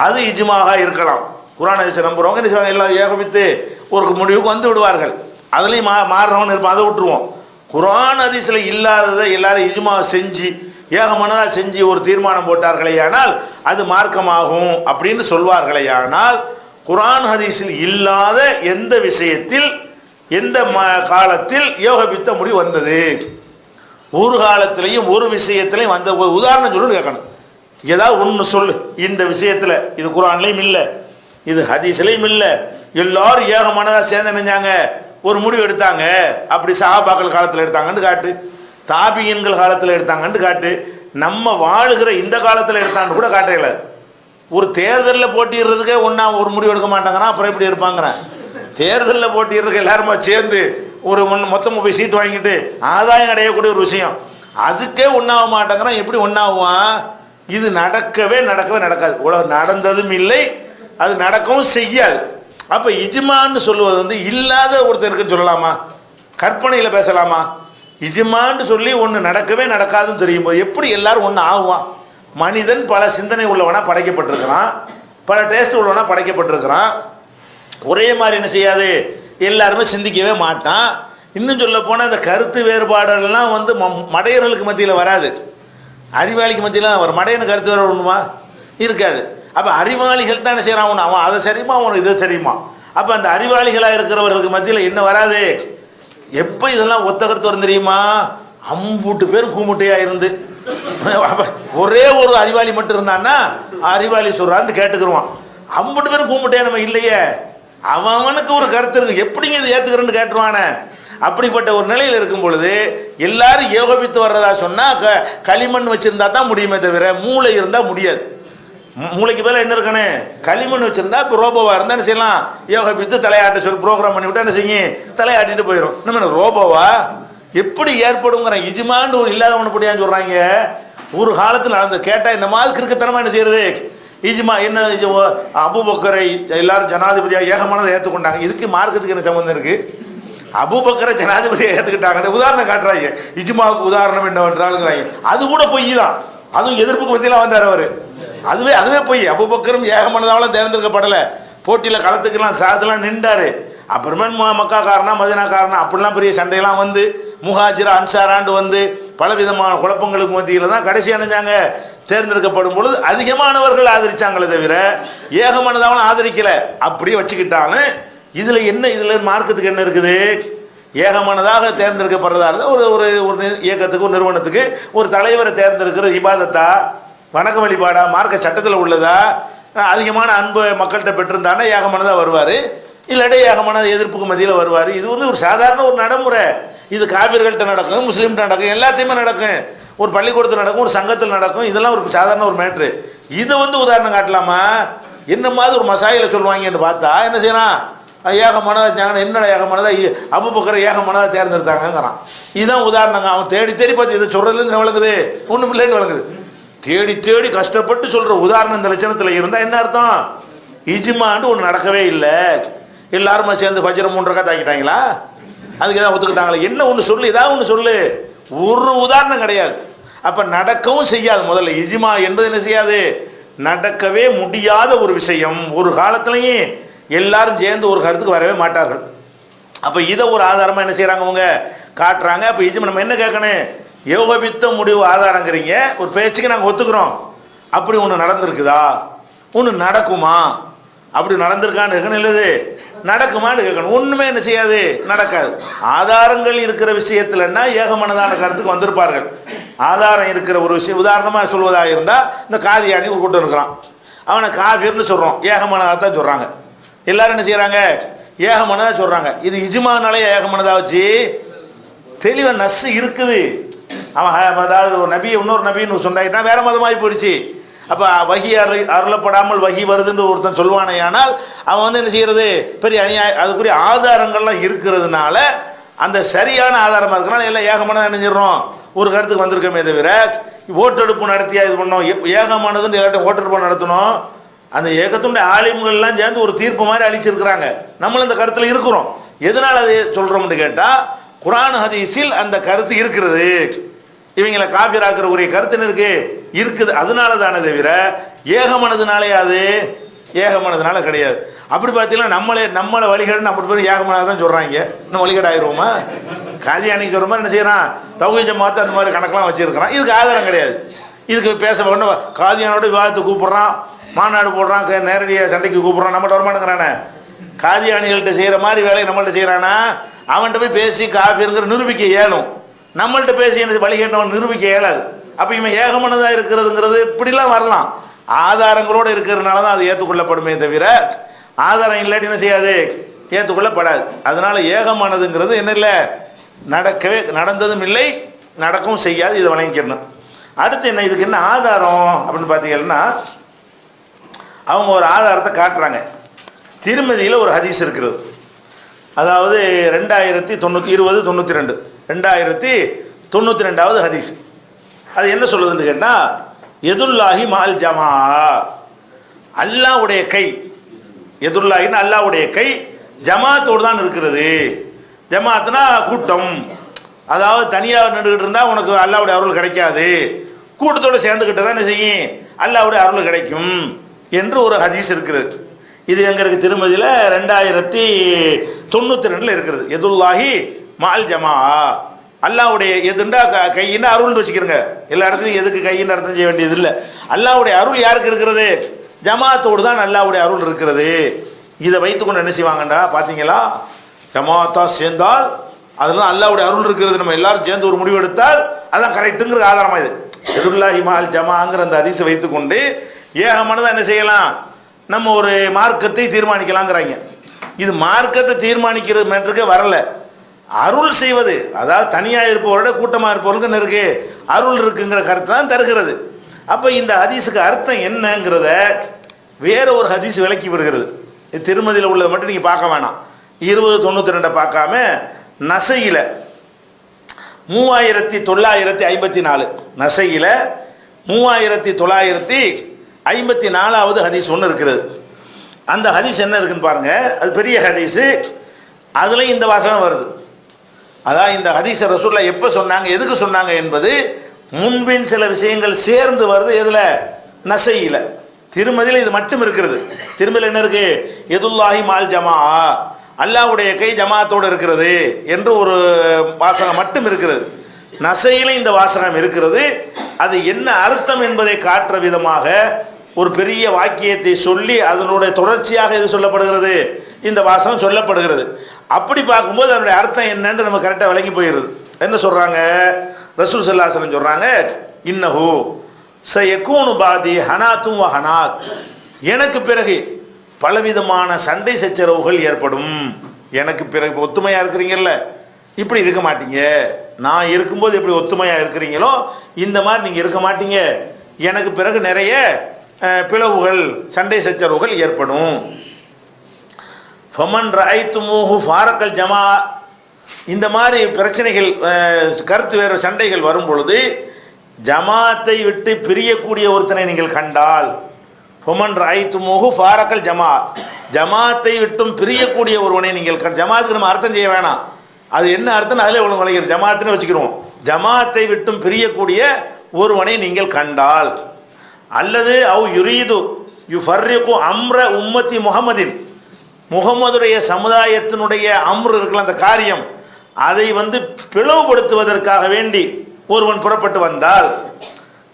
அது இஜ்மாக இருக்கலாம். குர்ஆன் ஹதீஸை நம்புறவங்க என்ன செய்வாங்க, எல்லாம் ஏகமித்து ஒரு முடிவுக்கு வந்து விடுவார்கள். அதுலேயும் மாறுறவன்னு இருப்போம், அதை விட்டுருவோம். குர்ஆன் ஹதீஸில் இல்லாததை எல்லாரும் இஜ்மா செஞ்சு ஏகமானதாக செஞ்சு ஒரு தீர்மானம் போட்டார்களே ஆனால் அது மார்க்கமாகும் அப்படின்னு சொல்வார்களே ஆனால், குர்ஆன் ஹதீஸில் இல்லாத எந்த விஷயத்தில் எந்த காலத்தில் யோகபித்த முடிவு வந்தது? ஒரு காலத்திலையும் ஒரு விஷயத்திலையும் வந்த ஒரு உதாரணம் சொல்லு கேட்கணும். ஏதாவது ஒன்று சொல்லு, இந்த விஷயத்தில் இது குர்ஆன்லையும் இல்லை, இது ஹதீஸ்லையும் இல்லை, எல்லாரும் ஏகமானதாக சேர்ந்து நினைஞ்சாங்க ஒரு முடிவு எடுத்தாங்க, அப்படி சஹாபாக்கள் காலத்தில் எடுத்தாங்கன்னு காட்டு, தாபியன்கள் காலத்தில் எடுத்தாங்கன்னு காட்டு, நம்ம வாழுகிற இந்த காலத்தில் எடுத்தான்னு கூட காட்டையில. ஒரு தேர்தலில் போட்டிடுறதுக்கே ஒன்றா ஒரு முடிவு எடுக்க மாட்டாங்கிறான், அப்புறம் எப்படி இருப்பாங்கிறேன். தேர்தலில் போட்டிடுறதுக்கு எல்லாருமா சேர்ந்து ஒரு மொத்தமாக போய் சீட்டு வாங்கிட்டு ஆதாயம் அடையக்கூடிய ஒரு விஷயம், அதுக்கே ஒன்றாக மாட்டேங்கிறான். எப்படி ஒன்றாகுவான்? இது நடக்கவே நடக்காது. உலகம் நடந்ததும் இல்லை, அது நடக்கவும் செய்யாது. அப்போ இஜ்மான்னு சொல்லுவது வந்து இல்லாத ஒருத்தருக்குன்னு சொல்லலாமா? கற்பனையில் பேசலாமா? இஜ்மான்னு சொல்லி ஒன்று நடக்கவே நடக்காதுன்னு தெரியும் போது எப்படி எல்லாரும் ஒன்று ஆகுவான்? மனிதன் பல சிந்தனை உள்ளவனா படைக்கப்பட்டிருக்கிறான், பல டேஸ்ட் உள்ளவனா படைக்கப்பட்டிருக்கிறான். ஒரே மாதிரி என்ன செய்யாது, எல்லாருமே சிந்திக்கவே மாட்டான். இன்னும் சொல்ல போனால் இந்த கருத்து வேறுபாடுகள்லாம் வந்து மடையர்களுக்கு மத்தியில் வராது, அறிவாளிக்கு மத்தியில் ஒரு மடையனு கருத்து வேறு ஒன்றுமா இருக்காது. அப்போ அறிவாளிகள் தான் என்ன செய்கிறான், அவன் அதை சரியுமா, அவன் இதை சரியுமா. அப்போ அந்த அறிவாளிகளாக இருக்கிறவர்களுக்கு மத்தியில் என்ன வராது? எப்போ இதெல்லாம் ஒத்த கருத்து வரும் தெரியுமா? அம்பூட்டு பேர் கூமுட்டையாக இருந்து ஒரே ஒரு அறிவாளி மட்டும் இருந்தான்னா அறிவாளி சொல்றான்னு கேட்டுக்கிடுவான். அம்பூட்டு பேரும் கூமுட்டையா நம்ம இல்லையே, அவனுக்கு ஒரு கருத்து இருக்கு, எப்படிங்க இது ஏத்துக்கிறேன்னு கேட்டுருவானே. அப்படிப்பட்ட ஒரு நிலையில் இருக்கும் பொழுது எல்லாரும் ஏகோபித்து வர்றதா சொன்னா களிமண் வச்சிருந்தா தான் முடியுமே தவிர மூளை இருந்தா முடியாது. மூளைக்கு மேல என்ன இருக்கணும், களிமண் வச்சிருந்தா இப்போ ரோபோவா இருந்தா என்ன செய்யலாம், ஏகோபித்து தலையாட்ட சொல்லி ப்ரோக்ராம் பண்ணி விட்டா என்ன செய்யும், தலையாட்டிட்டு போயிடும். நம்ம ரோபோவா எப்படி ஏற்படுங்கிற இஜ்மான்னு ஒரு இல்லாதவனு படியான்னு சொல்றாங்க. ஒரு காலத்தில் நடந்து கேட்டா இந்த மாதிரி கிறுக்குத்தனமா என்ன செய்யறது, இஜ்மா என்ன, அபூபக்கரை எல்லாரும் ஜனாதிபதியாக ஏகமானதை ஏற்றுக்கொண்டாங்க, இதுக்கு மார்க்கத்துக்கு என்ன சம்பந்தம் இருக்கு? அபூபக்கரை ஜனாதிபதியை ஏற்றுக்கிட்டாங்க, உதாரணம் காட்டுறாங்க. இஜ்மாவுக்கு உதாரணம் என்னவென்றாலுங்கிறாங்க, அது கூட பொய் தான். அதுவும் எதிர்ப்புக்கு மத்தியெல்லாம் வந்தார் அவர், அதுவே பொய். அபூபக்கரும் ஏகமானதாவெல்லாம் தேர்ந்தெடுக்கப்படலை, போட்டியில் களத்துக்கெல்லாம் சாதெல்லாம் நின்றாரு. அப்புறமே மக்கா காரணம் மதினா காரணம் அப்படிலாம் பெரிய சண்டையெல்லாம் வந்து முஹாஜிரா அன்சாராண்டு வந்து பலவிதமான குழப்பங்களுக்கு மத்தியில் தான் கடைசி அடைஞ்சாங்க. தேர்ந்தெடுக்கப்படும் பொழுது அதிகமானவர்கள் ஆதரிச்சாங்களே தவிர ஏகமானதாவெல்லாம் ஆதரிக்கல. அப்படியே வச்சுக்கிட்டாலும் இதுல என்ன, இதுல மார்க்கத்துக்கு என்ன இருக்குது? ஏகமானதாக தேர்ந்தெடுக்கப்படுறதா இருந்தால் ஒரு ஒரு ஒரு இயக்கத்துக்கு ஒரு நிறுவனத்துக்கு ஒரு தலைவரை தேர்ந்தெடுக்கிறது இபாதத்தா, வணக்க வழிபாடா, மார்க்க சட்டத்தில் உள்ளதா? அதிகமான அன்பு மக்கள்கிட்ட பெற்றிருந்தானே ஏகமானதாக வருவார், இல்லாட்டி ஏகமான எதிர்ப்புக்கு மத்தியில் வருவார். இது வந்து ஒரு சாதாரண ஒரு நடைமுறை. இது காபிர்கள்ட்ட நடக்கும், முஸ்லீம்கிட்ட நடக்கும், எல்லாத்தையுமே நடக்கும். ஒரு பள்ளிக்கூடத்தில் நடக்கும், ஒரு சங்கத்தில் நடக்கும். இதெல்லாம் ஒரு சாதாரண ஒரு மேட்ரு. இதை வந்து உதாரணம் காட்டலாமா? என்ன மாதிரி ஒரு மசாயில சொல்லுவாங்கன்னு பார்த்தா என்ன செய்யறான், ஏகமானதா, என்னடா ஏகமானதா, அபூபக்கரை ஏகமானதா தேர்ந்தெடுத்தாங்கிறான். இதுதான் உதாரணங்க. அவன் தேடி தேடி பார்த்து இதை சொல்றதுலேருந்து விளங்குது, ஒன்றும் இல்லைன்னு விளங்குது. தேடி தேடி கஷ்டப்பட்டு சொல்ற உதாரணம் இந்த லட்சணத்தில் இருந்தால் என்ன அர்த்தம்? இஜ்மான்னு ஒன்று நடக்கவே இல்லை, எல்லாருமே சேர்ந்து ஃபஜ்ர் 3 ரக்காத் ஆக்கிட்டாங்களா, அதுக்கு ஏதாவது ஒத்துக்கிட்டாங்களா? என்ன ஒன்று சொல்லு, ஏதாவது ஒன்று சொல்லு. ஒரு உதாரணம் கிடையாது. அப்போ நடக்கவும் செய்யாது. முதல்ல இஜ்மா என்பது என்ன செய்யாது, நடக்கவே முடியாத ஒரு விஷயம். ஒரு காலத்திலையும் எல்லாரும் சேர்ந்து ஒரு கருத்துக்கு வரவே மாட்டார்கள். அப்போ இதை ஒரு ஆதாரமாக என்ன செய்கிறாங்க, அவங்க காட்டுறாங்க. அப்போ இஜ்மா நம்ம என்ன கேட்கணும், ஏகோபித்த முடிவு ஆதாரங்கிறீங்க, ஒரு பேச்சுக்கு நாங்கள் ஒத்துக்கிறோம், அப்படி ஒன்று நடந்திருக்குதா, ஒன்று நடக்குமா, அப்படி நடந்திருக்கான்னு இருக்கணும், இல்லது நடக்குமான்னு கேட்கணும். ஒன்றுமே என்ன செய்யாது, நடக்காது. ஆதாரங்கள் இருக்கிற விஷயத்துலன்னா ஏகமனதான கருத்துக்கு வந்திருப்பார்கள். ஆதாரம் இருக்கிற ஒரு விஷயம் உதாரணமாக சொல்வதாக இருந்தால் இந்த காதியானி ஒரு கூட்டம் இருக்கிறான், அவனை காஃபிர்னு சொல்கிறோம், ஏகமனதாக தான் சொல்கிறாங்க. எல்லாரும் என்ன செய்கிறாங்க, ஏகமனதாக சொல்கிறாங்க. இது இஜ்மானாலே ஏகமனதாக வச்சு தெளிவாக நஸ் இருக்குது. அவன் அதாவது ஒரு நபி இன்னொரு நபின்னு சொன்னாயிட்டான், வேற மதமாகி போயிடுச்சு. அப்போ வகி அருளப்படாமல் வகி வருதுன்னு ஒருத்தன் சொல்வானே, ஆனால் அவன் வந்து என்ன செய்யறது, பெரிய அநியாயம். அதுக்குரிய ஆதாரங்கள்லாம் இருக்கிறதுனால அந்த சரியான ஆதாரமாக இருக்கிறனால எல்லாம் ஏகமானதாக நினைஞ்சிடறோம், ஒரு கருத்துக்கு வந்திருக்கமே தவிர ஓட்டெடுப்பு நடத்தியா இது பண்ணோம், ஏகமானதுன்னு எல்லாட்டும் ஓட்டெடுப்பு நடத்தணும். அந்த ஏகத்துடைய ஆலிம்கள்லாம் சேர்ந்து ஒரு தீர்ப்பு மாதிரி அளிச்சிருக்கிறாங்க. நம்மளும் இந்த கருத்தில் இருக்கிறோம். எதனால் அதை சொல்கிறோம்னு கேட்டால் குர்ஆன் ஹதீஸில் அந்த கருத்து இருக்கிறது. இவங்களை காஃபிராக்குற ஒரு கருத்து இருக்குது. அதனால தானே தவிர ஏகமனதுனாலே அது ஏகமனதுனால கிடையாது. அப்படி பார்த்தீங்கன்னா நம்மளை வழிகேடு நம்ம பேர் ஏகமனதாக தான் சொல்கிறாங்க. இன்னும் வழிகேடு ஆயிடுவோமா? காதியானிக்கு சொல்கிற மாதிரி என்ன செய்யறான், தௌஹீத் ஜமாத் அந்த மாதிரி கணக்கெலாம் வச்சிருக்கிறான். இதுக்கு ஆதாரம் கிடையாது. இதுக்கு பேச வேணும். காதியானோட விவாதத்தை கூப்பிட்றான், மாநாடு போடுறான், நேரடியாக சண்டைக்கு கூப்பிட்றான். நம்மகிட்ட வரமாட்டேங்கிறானே. காதியானிகள்கிட்ட செய்கிற மாதிரி வேலையை நம்மள்ட்ட செய்கிறானா, அவன்கிட்ட போய் பேசி காஃபிங்கிற நிரூபிக்க இயலும். நம்மள்ட்ட பேசி எனக்கு வழிகேட்டவன் நிரூபிக்க இயலாது. அப்போ இவன் ஏகமனதாக இருக்கிறதுங்கிறது இப்படிலாம் வரலாம். ஆதாரங்களோடு இருக்கிறதுனால தான் அது ஏற்றுக்கொள்ளப்படுமே தவிர ஆதாரம் இல்லாட்டி என்ன செய்யாது, ஏற்றுக்கொள்ளப்படாது. அதனால ஏகமானதுங்கிறது என்ன இல்லை, நடந்ததும் இல்லை, நடக்கவும் செய்யாது. இதை வழங்கிக்கணும். அடுத்து என்ன, இதுக்கு என்ன ஆதாரம் அப்படின்னு பார்த்தீங்கன்னா, அவங்க ஒரு ஆதாரத்தை காட்டுறாங்க. திருமதியில் ஒரு ஹதீஸ் இருக்கிறது. அதாவது 2092 ஹதீஸ். அது என்ன சொல்லுதுன்னு கேட்டால், எதுல்லாஹி மால் ஜமா, அல்லாஹ்வுடைய கை, எதுல்லாஹின்னு அல்லாஹ்வுடைய கை ஜமாத்தோடு தான் இருக்கிறது. ஜமாத்னா கூட்டம். அதாவது தனியாக நின்றுக்கிட்டு இருந்தால் உனக்கு அல்லாஹ்வுடைய அருள் கிடைக்காது, கூட்டத்தோடு சேர்ந்துக்கிட்டு தான் என்ன செய்யும், அல்லாஹ்வுடைய அருள் கிடைக்கும் என்று ஒரு ஹதீஸ் இருக்குது. இது எங்கே இருக்குது? திருமதியில் 2092 இருக்கிறது. எதுல்லாஹி மால் ஜமா, அல்லாஹ்வுடைய எதுண்டா கையின்னு அருள்னு வச்சுக்கிறங்க. எல்லா இடத்துலையும் எதுக்கு கையின்னு அர்த்தம் செய்ய வேண்டியது இல்லை. அல்லாஹ்வுடைய அருள் யாருக்கு இருக்கிறது? ஜமாத்தோடு தான் அல்லாஹ்வுடைய அருள் இருக்கிறது. இதை வைத்துக்கொண்டு என்ன செய்வாங்கண்டா, பார்த்தீங்களா, ஜமாத்தா சேர்ந்தால் அதெல்லாம் அல்லாஹ்வுடைய அருள் இருக்கிறது. நம்ம எல்லாரும் சேர்ந்து ஒரு முடிவு எடுத்தால் அதான் கரெக்டுங்கிற ஆதாரமாக இது. எதுல்லாஹி மால் ஜமாங்கிற அந்த ஹதீஸை வைத்துக்கொண்டு ஏகமானதாக என்ன செய்யலாம், நம்ம ஒரு மார்க்கத்தை தீர்மானிக்கலாங்கிறாங்க. இது மார்க்கத்தை தீர்மானிக்கிறது மேட்டருக்கு வரல. அருள் செய்வது, அதாவது தனியாக இருப்பவரோட கூட்டமாக இருப்பவர்களுக்கு இருக்கு அருள் இருக்குங்கிற கருத்தை தான் தருகிறது. அப்போ இந்த ஹதீஸுக்கு அர்த்தம் என்னங்கிறத வேற ஒரு ஹதீஸ் விளக்கி விடுகிறது. இது திருமதியில் உள்ளதை மட்டும் நீங்கள் பார்க்க வேணாம். 2092 பார்க்காம நசையில் 3954, நசையில் 3954வது ஹதீஸ் ஒன்று இருக்கிறது. அந்த ஹதீஸ் என்ன இருக்குன்னு பாருங்க. அது பெரிய ஹதீஸு. அதுலேயும் இந்த வாசகம் வருது. அதான் இந்த ஹதீஸை ரசூலுல்லாஹ் எப்போ சொன்னாங்க, எதுக்கு சொன்னாங்க என்பது முன்பின் சில விஷயங்கள் சேர்ந்து வருது. எதில்? நசையில். திருமதியில் இது மட்டும் இருக்கிறது. திருமதியில் என்ன இருக்கு? எதுல்லாஹி மால் ஜமா, அல்லாஹ்வுடைய கை ஜமாத்தோடு இருக்கிறது என்று ஒரு வாசகம் மட்டும் இருக்கிறது. நசையில் இந்த வாசகம் இருக்கிறது. அது என்ன அர்த்தம் என்பதை காட்டுற விதமாக ஒரு பெரிய வாக்கியத்தை சொல்லி அதனுடைய தொடர்ச்சியாக இது சொல்லப்படுகிறது, இந்த வாசகம் சொல்லப்படுகிறது. அப்படி பார்க்கும்போது அதனுடைய அர்த்தம் என்னன்னு நம்ம கரெக்டாக விளங்கி போயிடுது. என்ன சொல்றாங்க? ரசூல் ஸல்லல்லாஹு அலைஹி வஸல்லம் சொல்றாங்க, இன்னஹு சயகூனு பாதி ஹனாத்தும் வ ஹனாத், எனக்கு பிறகு பலவிதமான சண்டை சச்சரவுகள் ஏற்படும். எனக்கு பிறகு ஒத்துமையா இருக்கிறீங்கல்ல, இப்படி இருக்க மாட்டீங்க. நான் இருக்கும்போது எப்படி ஒத்துமையா இருக்கிறீங்களோ இந்த மாதிரி நீங்க இருக்க மாட்டீங்க. எனக்கு பிறகு நிறைய பிளவுகள், சண்டை சச்சரவுகள் ஏற்படும். ஃபமன் ரஐத்துமூஹு ஃபாரக்கல் ஜமா, இந்த மாதிரி பிரச்சனைகள், கருத்து வேறு சண்டைகள் வரும் பொழுது ஜமாத்தை விட்டு பிரியக்கூடிய ஒருத்தனை நீங்கள் கண்டால், ஃபமன் ரஐத்துமூஹு ஃபாரக்கல் ஜமா, ஜமாத்தை விட்டும் பிரியக்கூடிய ஒருவனை நீங்கள் ஜமாத்துக்கு நம்ம அர்த்தம் செய்ய வேணாம். அது என்ன அர்த்தம் அதில் இவ்வளவு விளைகிறது, ஜமாத்துன்னு வச்சுக்கிறோம். ஜமாத்தை விட்டும் பிரியக்கூடிய ஒருவனை நீங்கள் கண்டால், அல்லது அவ் யுரீது யுஃபர்ரிகு அம்ர உம்மத்தி முஹம்மதின், முகமதுடைய சமுதாயத்தினுடைய அம்ரு இருக்கலாம் அந்த காரியம், அதை பிளவுபடுத்துவதற்காக வேண்டி ஒருவன் புறப்பட்டு வந்தால்,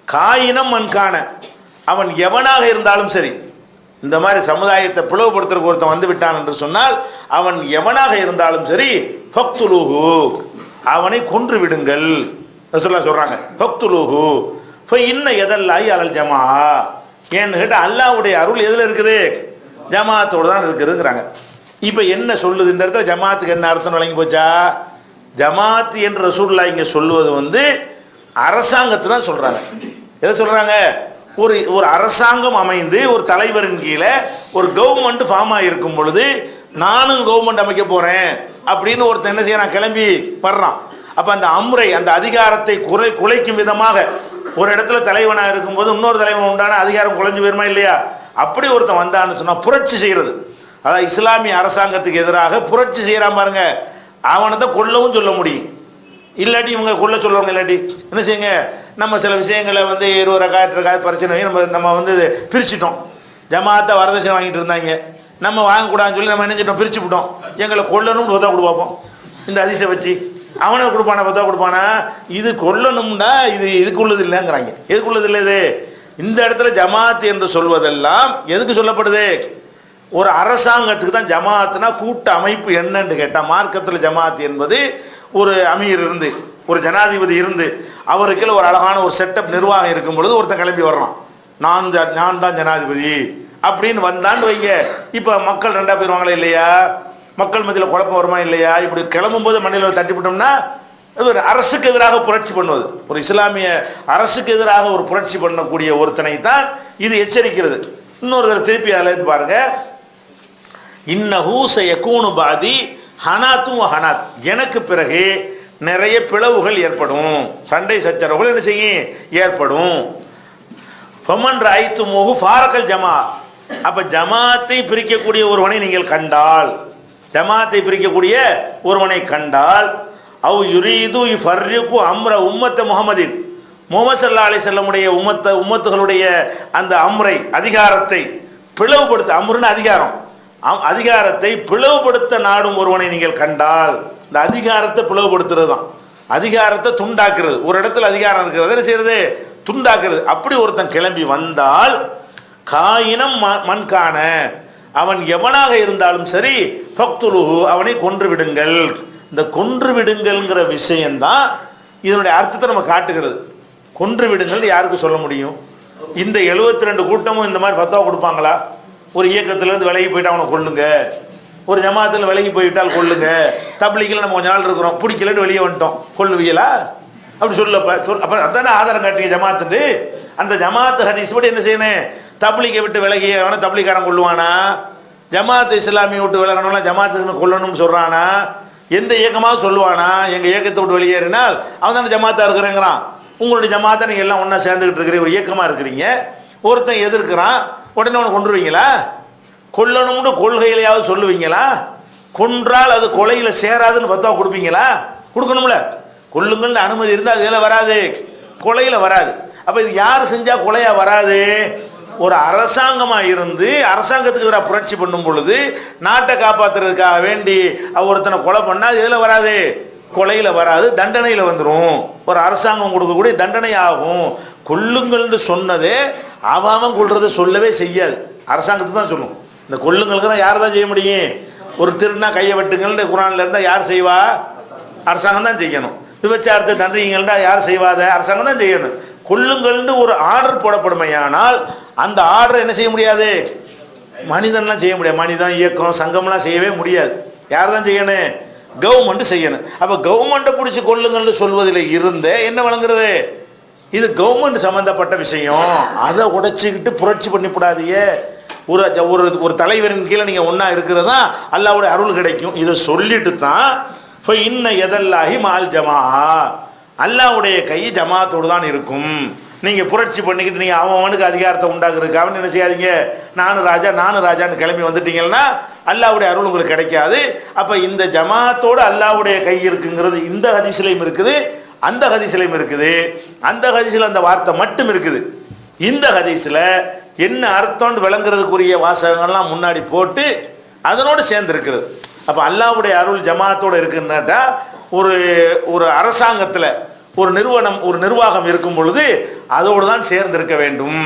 காயினம் மன்கான, அவன் எவனாக இருந்தாலும் சரி, இந்த மாதிரி சமுதாயத்தை பிளவுபடுத்துறதுக்கு ஒருத்தன் வந்து விட்டான் என்று சொன்னால் அவன் எவனாக இருந்தாலும் சரி, ஃபக்துலுஹு, அவனை கொன்று விடுங்கள் சொல்றாங்க. ஃபக்துலுஹு இன்ன எதல்லாஹி அலல் ஜமா, ஏன்னு கேட்டால் அல்லாஹ்வுடைய அருள் எதில் இருக்குது? ஜமாத்தோடு தான் இருக்குதுங்கிறாங்க. இப்போ என்ன சொல்லுது இந்த இடத்துல? ஜமாத்துக்கு என்ன அர்த்தம் வழங்கி போச்சா? ஜமாத் என்று ரசூலுல்லாஹ் இங்கே சொல்லுவது அரசாங்கத்தை தான் சொல்றாங்க. எதை சொல்றாங்க? ஒரு அரசாங்கம் அமைந்து ஒரு தலைவரின் கீழே ஒரு கவர்மெண்ட் ஃபார்ம் ஆகிருக்கும் பொழுது, நானும் கவர்மெண்ட் அமைக்க போறேன் அப்படின்னு ஒருத்தன் என்ன செய்யறான், கிளம்பி வர்றான். அப்ப அந்த அம்ரை, அந்த அதிகாரத்தை குலைக்கும் விதமாக ஒரு இடத்துல தலைவனாக இருக்கும்போது இன்னொரு தலைவன் உண்டான அதிகாரம் குலைஞ்சு போயிருமா இல்லையா? அப்படி ஒருத்தன் வந்தான்னு சொன்னா புரட்சி செய்யறது, அதாவது இஸ்லாமிய அரசாங்கத்துக்கு எதிராக புரட்சி செய்யறான் பாருங்க, அவனை தான் கொல்லவும் சொல்ல முடியும். இல்லாட்டி இவங்க கொள்ள சொல்லுவாங்க. இல்லாட்டி என்ன செய்யுங்க, நம்ம சில விஷயங்களை வந்து 20 ரகாத் பிரச்சனை நம்ம வந்து பிரிச்சுட்டோம். ஜமாத்தை வரதட்சணை வாங்கிட்டு இருந்தாங்க, நம்ம வாங்கக்கூடாதுன்னு சொல்லி நம்ம என்ன செஞ்சோம், பிரிச்சு விட்டோம். எங்களை கொல்லணும்னு பத்தா கொடுப்போம். இந்த அதிசை வச்சு அவனை கொடுப்பானா, பத்தா கொடுப்பானா, இது கொல்லணும்னா இது இதுக்குள்ளது இல்லைங்கிறாங்க. எதுக்குள்ளது இல்லை இது? இந்த இடத்துல ஜமாத் என்று சொல்வதெல்லாம் எதுக்கு சொல்லப்படுது? ஒரு அரசாங்கத்துக்கு தான் ஜமாத்னா கூட்ட அமைப்பு என்னன்னு கேட்டால், மார்க்கத்தில் ஜமாத் என்பது ஒரு அமீர் இருந்து, ஒரு ஜனாதிபதி இருந்து, அவருக்குள்ள ஒரு அழகான ஒரு செட்டப் நிர்வாகம் இருக்கும் பொழுது ஒருத்தன் கிளம்பி வர்றான், நான் தான் ஜனாதிபதி அப்படின்னு வந்தான்னு வைங்க. இப்போ மக்கள் ரெண்டா போயிடுவாங்களா இல்லையா? மக்கள் மத்தியில் குழப்பம் வருமா இல்லையா? இப்படி கிளம்பும் போது மண்ணில் தட்டிவிட்டோம்னா ஒரு அரசுக்கு எதிராக புரட்சி பண்ணுவது, ஒரு இஸ்லாமிய அரசுக்கு எதிராக ஒரு புரட்சி பண்ணக்கூடிய ஒருத்தனை தான் இது எச்சரிக்கிறது. இன்னொரு திருப்பி அதில் பாருங்க, இன்னஹு சயகூனு பாதி ஹனாத்தும் ஹனாத், எனக்கு பிறகு நிறைய பிளவுகள் ஏற்படும், சண்டை சச்சரவுகள் என்ன செய்யும், ஏற்படும். ஃபமன் ரஐத்துமூஹு ஃபாரகல் ஜமா, அப்ப ஜமாத்தை பிரிக்கக்கூடிய ஒருவனை நீங்கள் கண்டால், ஜமாத்தை பிரிக்கக்கூடிய ஒருவனை கண்டால், அவ் யுரீது யுஃபர்ரிகு அம்ர உம்மத்த முஹம்மதின், முஹம்மது ஸல்லல்லாஹு அலைஹி வஸல்லமுடைய உம்மத்துகளுடைய அந்த அம்ரை அதிகாரத்தை பிளவுபடுத்த, அம்ருன்னு அதிகாரம், அதிகாரத்தை பிளவுபடுத்த நாடும் ஒருவனை நீங்கள் கண்டால், இந்த அதிகாரத்தை பிளவுபடுத்துறது தான், அதிகாரத்தை துண்டாக்குறது. ஒரு இடத்துல அதிகாரம் இருக்கிறது என்ன செய்யறது, துண்டாக்குறது. அப்படி ஒருத்தன் கிளம்பி வந்தால், காயினம் மண்கான, அவன் எவனாக இருந்தாலும் சரி, ஃபக்துலுஹு, அவனை கொன்று விடுங்கள். இந்த கொன்று விடுங்கள்ங்கிற விஷயம்தான் இதனுடைய அர்த்தத்தை நம்ம காட்டுகிறது. கொன்று விடுங்கள் யாருக்கு சொல்ல முடியும்? இந்த 72 கூட்டமும் இந்த மாதிரி ஃபத்வா கொடுப்பாங்களா? ஒரு இயக்கத்திலேருந்து விலகி போயிட்டு அவனை கொள்ளுங்க, ஒரு ஜமாத்தில் விலகி போயிட்டால் கொள்ளுங்க, தப்லீகில் நம்ம கொஞ்ச நாள் இருக்கிறோம், பிடிக்கலன்னு வெளியே வந்துட்டோம், கொள்ளுவீங்களா? அப்படி சொல்லப்ப அப்போ அதானே ஆதாரம் காட்டிய ஜமாத்துட்டு. அந்த ஜமாத்து ஹதீஸ் படி என்ன செய்யணும், தப்லீகை விட்டு விலகி அவனை தப்லீகாரன் கொள்ளுவானா? ஜமாத்து இஸ்லாமியை விட்டு விலகணும்னா ஜமாத்து கொள்ளணும்னு சொல்றானா? எந்த இயக்கமாக சொல்லுவானா எங்கள் இயக்கத்தை விட்டு வெளியேறினால் அவன் தானே ஜமாத்தா இருக்கிறேங்கிறான். உங்களுடைய ஜமாத்தை நீங்கள் எல்லாம் ஒன்றா சேர்ந்துக்கிட்டு இருக்கிற ஒரு இயக்கமாக இருக்கிறீங்க, ஒருத்தன் எதிர்க்கிறான், உடனே அவனை கொண்டுருவீங்களா? கொல்லணும்னு கொள்கையிலையாவது சொல்லுவீங்களா? கொன்றால் அது கொலையில் சேராதுன்னு பத்தா கொடுப்பீங்களா? கொடுக்கணும்ல. கொல்லுங்கள்னு அனுமதி இருந்தால் இதில் வராது, கொலையில் வராது. அப்போ இது யார் செஞ்சால் கொலையா வராது? ஒரு அரசாங்கமாக இருந்து அரசாங்கத்துக்கு எதிராக புரட்சி பண்ணும் பொழுது நாட்டை காப்பாற்றுறதுக்காக வேண்டி ஒருத்தனை கொலை பண்ணால் இதில் வராது, கொலையில் வராது, தண்டனையில் வந்துடும். ஒரு அரசாங்கம் கொடுக்கக்கூடிய தண்டனை ஆகும். கொல்லுங்கள்னு சொன்னதே அவன் கொள்றதை சொல்லவே செய்யாது, அரசாங்கத்துக்கு தான் சொல்லும். இந்த கொல்லுங்களுக்கு தான் யார் தான் செய்ய முடியும்? ஒரு திருநா கையை வெட்டுங்கள்னு குரானில் இருந்தால் யார் செய்வா? அரசாங்கம் தான் செய்யணும். விபச்சாரத்தை தண்டனைங்கள்னா யார் செய்வாத? அரசாங்கம் தான் செய்யணும். கொல்லுங்கள்னு ஒரு ஆர்டர் போடப்படுமையானால் அந்த ஆர்டர் என்ன செய்ய முடியாது? மனிதன்லாம் செய்ய முடியாது, மனிதன் இயக்கம் சங்கம்லாம் செய்யவே முடியாது. யார் தான் செய்யணும்? கவர்மெண்ட் செய்யணும். அப்போ கவர்மெண்ட்டை பிடிச்சி கொல்லுங்கள்னு சொல்வதில் இருந்தே என்ன வழங்குறது? இது கவர்மெண்ட் சம்பந்தப்பட்ட விஷயம், அதை உடைச்சிக்கிட்டு புரட்சி பண்ணிவிடாதீங்க. ஒரு ஒரு தலைவரின் கீழே நீங்கள் ஒன்றா இருக்கிறதா அல்லாஹ்வுடைய அருள் கிடைக்கும். இதை சொல்லிட்டு தான் இப்போ இன்ன எதல்லாஹி மால் ஜமா, அல்லாஹ்வுடைய கை ஜமாத்தோடு தான் இருக்கும். நீங்கள் புரட்சி பண்ணிக்கிட்டு நீங்கள் அவனுக்கு அதிகாரத்தை உண்டாக்குறதுக்காக என்ன செய்யாதீங்க, நானும் ராஜான்னு கிளம்பி வந்துட்டீங்கன்னா அல்லாஹ்வுடைய அருள் உங்களுக்கு கிடைக்காது. அப்போ இந்த ஜமாத்தோடு அல்லாஹ்வுடைய கை இருக்குங்கிறது இந்த ஹதீஸ்லையும் இருக்குது, அந்த ஹதீஸ்லையும் இருக்குது. அந்த ஹதீஸில் அந்த வார்த்தை மட்டும் இருக்குது. இந்த ஹதீஸில் என்ன அர்த்தம்னு விளங்குறதுக்குரிய வாசகங்கள்லாம் முன்னாடி போட்டு அதனோடு சேர்ந்து இருக்குது. அப்போ அல்லாஹ்வுடைய அருள் ஜமாத்தோடு இருக்குன்னாட்டா ஒரு ஒரு அரசாங்கத்தில் ஒரு நிறுவனம் ஒரு நிர்வாகம் இருக்கும் பொழுது அதோடு தான் சேர்ந்திருக்க வேண்டும்.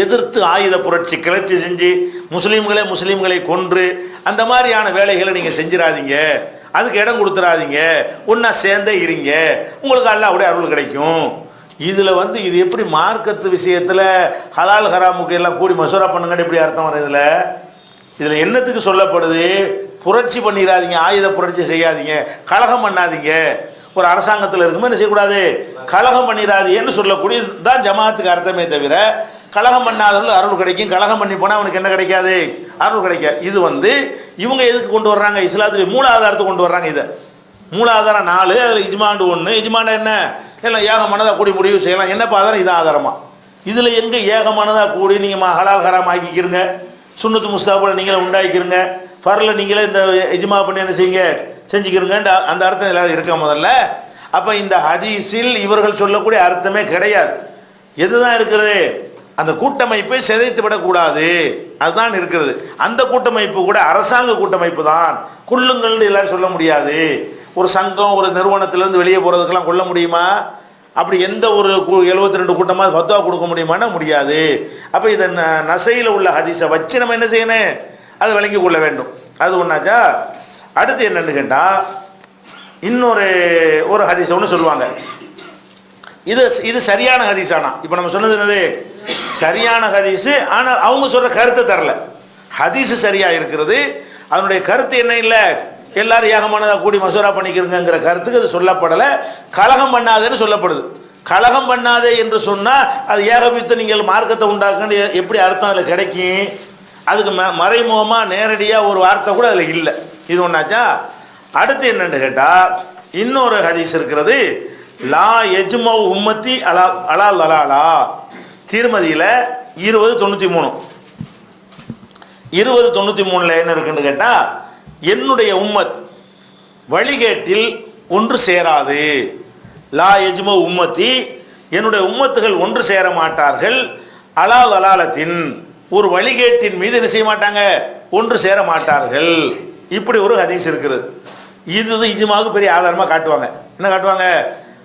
எதிர்த்து ஆயுத புரட்சி கிளர்ச்சி செஞ்சு முஸ்லீம்களை கொன்று அந்த மாதிரியான வேலைகளை நீங்கள் செஞ்சிடாதீங்க, அதுக்கு இடம் கொடுத்துடாதீங்க, ஒன்றா சேர்ந்தே இருங்க, உங்களுக்கு அல்லாஹ்வுடைய அருள் கிடைக்கும். இதில் இது எப்படி மார்க்கத்து விஷயத்தில் ஹலால் ஹராமுக்கு எல்லாம் கூடி மசூரா பண்ணுங்கன்னு எப்படி அர்த்தம் வரும்? இதில் என்னத்துக்கு சொல்லப்படுது? புரட்சி பண்ணிடாதீங்க, ஆயுத புரட்சி செய்யாதீங்க, கலகம் பண்ணாதீங்க. ஒரு அரசாங்கத்தில் இருக்கும்போது என்ன செய்யக்கூடாது? கலகம் பண்ணிடாதீங்கன்னு சொல்லக்கூடியது தான் ஜமாத்துக்கு அர்த்தமே தவிர கலகம் பண்ணாதவர்கள் அருள் கிடைக்கும், கலகம் பண்ணி போனால் அவனுக்கு என்ன கிடைக்காது? அருள் கிடைக்காது. இது இவங்க எதுக்கு கொண்டு வர்றாங்க? இஸ்லாத்துடைய மூலாதாரத்தை கொண்டு வர்றாங்க. இதை மூலாதாரம் 4, அதில் இஜ்மாண்டு 1. இஜ்மாண்டா என்ன? எல்லாம் ஏகமானதாக கூடி முடிவு செய்யலாம். என்னப்பா ஆதாரம்? இது ஆதாரமா? இதில் எங்கே ஏகமானதாக கூடி நீங்கள் ஹலால் ஹராம் ஆக்கிக்கிறங்க, சுன்னத்து முஸ்தாபுல நீங்களே உண்டாக்கிக்கிறங்க, ஃபர்ல நீங்களே இந்த இஜ்மா பண்ணி என்ன செய்யுங்க செஞ்சுக்கிறங்க, அந்த அர்த்தம் எல்லாரும் இருக்க. முதல்ல அப்ப இந்த ஹதீஸில் இவர்கள் சொல்லக்கூடிய அர்த்தமே கிடையாது. எதுதான் இருக்கிறது? அந்த கூட்டமைப்பை சிதைத்து விடக்கூடாது, அதுதான் இருக்கிறது. அந்த கூட்டமைப்பு கூட அரசாங்க கூட்டமைப்பு தான், கொள்ளுங்கள் எல்லாரும் சொல்ல முடியாது. ஒரு சங்கம் ஒரு நிறுவனத்திலிருந்து வெளியே போறதுக்கெல்லாம் கொள்ள முடியுமா? அப்படி எந்த ஒரு 72 கூட்டமாக ஃபத்வா கொடுக்க முடியுமானா முடியாது. அப்ப இதை நசையில் உள்ள ஹதீஸை வச்சு நம்ம என்ன செய்யணும், அதை விளங்கி கொள்ள வேண்டும். அது ஒன்னாச்சா. அடுத்து என்னன்னு கேட்டா, இன்னொரு ஹதீஸ் ஒன்று சொல்லுவாங்க. இது சரியான ஹதீஸ். ஆனா இப்ப நம்ம சொன்னது என்னது? சரியான ஹதீஸ். ஆனால் அவங்க சொல்ற கருத்தை தரல. ஹதீஸ் சரியா இருக்கிறது, அதனுடைய கருத்து என்ன இல்லை, எல்லாரும் ஏகமானதா கூடி மசோரா பண்ணிக்கிறங்கிற கருத்துக்கு அது சொல்லப்படல. கலகம் பண்ணாதேன்னு சொல்லப்படுது. கலகம் பண்ணாதே என்று சொன்னா அது ஏகபித்த நீங்கள் மார்க்கத்தை உண்டாக்குன்னு எப்படி அர்த்தம் அதுல கிடைக்கும்? அதுக்கு மறைமுகமா நேரடியா ஒரு வார்த்தை கூட அதுல இல்லை. இது ஒன்னாச்சா. அடுத்து என்னன்னு கேட்டா, இன்னொரு ஹதீஸ் இருக்கிறது. லா எஜ்மவ் உம்மத்தி அலா அலா லலாலா, திருமதியில 2093 2093 என்ன இருக்குன்னு கேட்டா, என்னுடைய உம்மத் வழிகேட்டில் ஒன்று சேராது. லா எஜ்மவ் உம்மத்தி, என்னுடைய உம்மத்துகள் ஒன்று சேர மாட்டார்கள். அலா லலாலத்தின், ஒரு வழிகேட்டின் மீது என்ன செய்ய மாட்டாங்க, ஒன்று சேர மாட்டார்கள். இப்படி ஒரு ஹதீஸ் இருக்குது. இது இஜ்மாவுக்கு பெரிய ஆதாரமா காட்டுவாங்க. என்ன காட்டுவாங்க?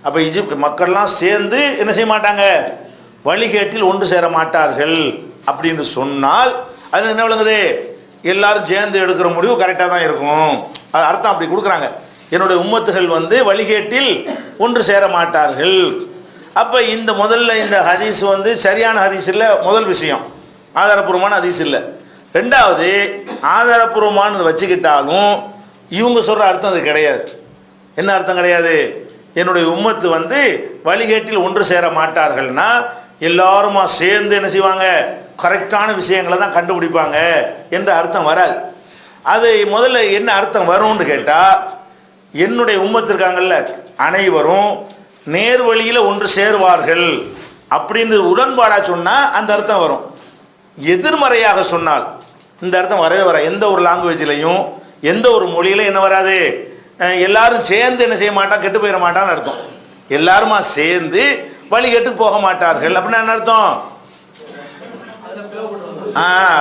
அப்ப மக்கள்லாம் சேர்ந்து என்ன செய்ய மாட்டாங்க, வழிகேட்டில் ஒன்று சேர மாட்டார்கள் அப்படின்னு சொன்னால் அது என்ன விளங்குது? எல்லாரும் சேர்ந்து எடுக்கிற முடிவு கரெக்டாக தான் இருக்கும். அர்த்தம் அப்படி கொடுக்குறாங்க. என்னுடைய உம்மத்துகள் வழிகேட்டில் ஒன்று சேர மாட்டார்கள். அப்ப இந்த முதல்ல இந்த ஹதீஸ் சரியான ஹதீஸ் இல்லை. முதல் விஷயம் ஆதாரப்பூர்வமான ஹதீஸ் இல்லை. ரெண்டாவது, ஆதாரப்பூர்வமானது வச்சுக்கிட்டாலும் இவங்க சொல்ற அர்த்தம் அது கிடையாது. என்ன அர்த்தம் கிடையாது? என்னுடைய உம்மத்து வழிகேட்டில் ஒன்று சேர மாட்டார்கள்னா எல்லாருமா சேர்ந்து என்ன செய்வாங்க, கரெக்டான விஷயங்களை தான் கண்டுபிடிப்பாங்க என்ற அர்த்தம் வராது. அது முதல்ல என்ன அர்த்தம் வரும்னு கேட்டா, என்னுடைய உம்மத்து இருக்காங்கல்ல அனைவரும் நேர் வழியில ஒன்று சேருவார்கள் அப்படின்னு உடன்பாடா சொன்னா அந்த அர்த்தம் வரும். எதிர்மறையாக சொன்னால் இந்த அர்த்தம் வரவே வர. எந்த ஒரு லாங்குவேஜ்லையும் எந்த ஒரு மொழியில என்ன வராது, எல்லாரும் சேர்ந்து என்ன செய்ய மாட்டான், கெட்டு போயிட மாட்டான்னு அர்த்தம். எல்லாருமா சேர்ந்து வழிகேட்டு போக மாட்டார்கள் அப்படின்னா என்ன அர்த்தம்?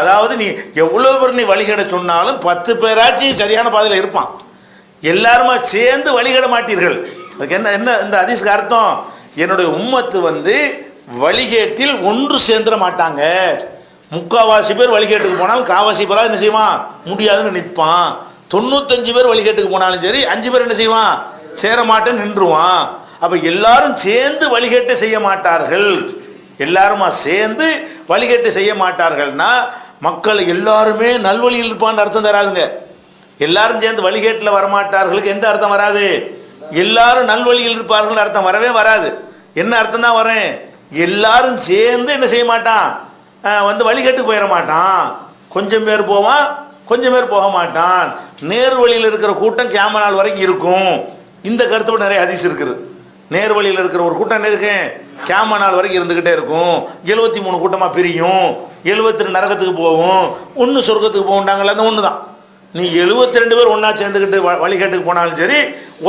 அதாவது நீ எவ்வளவு பேர் நீ வழிகேட சொன்னாலும் 10 பேராச்சும் சரியான பாதையில் இருப்பான். எல்லாருமா சேர்ந்து வழிகேட மாட்டீர்கள். அதுக்கு என்ன என்ன இந்த ஹதீஸ்க்கு அர்த்தம்? என்னுடைய உம்மத்து வழிகேட்டில் ஒன்று சேர்ந்துட மாட்டாங்க. முக்காவாசி பேர் வழிகேட்டுக்கு போனாலும் காவாசி பேரா என்ன செய்வான், முடியாதுன்னு நிற்பான். 95 பேர் வழிகேட்டுக்கு போனாலும் சரி 5 பேர் என்ன செய்வான், சேர மாட்டேன்னு நின்றுவான். அப்ப எல்லாரும் சேர்ந்து வழிகேட்டை செய்ய மாட்டார்கள். எல்லாருமா சேர்ந்து வழிகேட்டை செய்ய மாட்டார்கள்னா மக்கள் எல்லாருமே நல்வழியில் இருப்பான்னு அர்த்தம் தராதுங்க. எல்லாரும் சேர்ந்து வழிகேட்டில் வரமாட்டார்களுக்கு எந்த அர்த்தம் வராது? எல்லாரும் நல்வழியில் இருப்பார்கள் அர்த்தம் வரவே வராது. என்ன அர்த்தம் தான் வரேன்? எல்லாரும் சேர்ந்து என்ன செய்ய மாட்டான், வழிகேட்டுக்கு போயிட மாட்டான். கொஞ்சம் பேர் போவான், கொஞ்சம் பேர் போக மாட்டான். நேர் வழியில் இருக்கிற கூட்டம் கியாம நாள் வரைக்கும் இருக்கும். இந்த கருத்து நிறைய ஹதீஸ் இருக்குது. நேர் வழியில் இருக்கிற ஒரு கூட்டம் இருக்கு, கியாம நாள் வரைக்கும் இருந்துகிட்டே இருக்கும். 73 கூட்டமா பிரியும், 72 நரகத்துக்கு போகும், 1 சொர்க்கத்துக்கு போகுண்டாங்கல்ல, அந்த ஒன்று தான். நீ 72 பேர் ஒன்னா சேர்ந்துக்கிட்டு வழிகேட்டுக்கு போனாலும் சரி,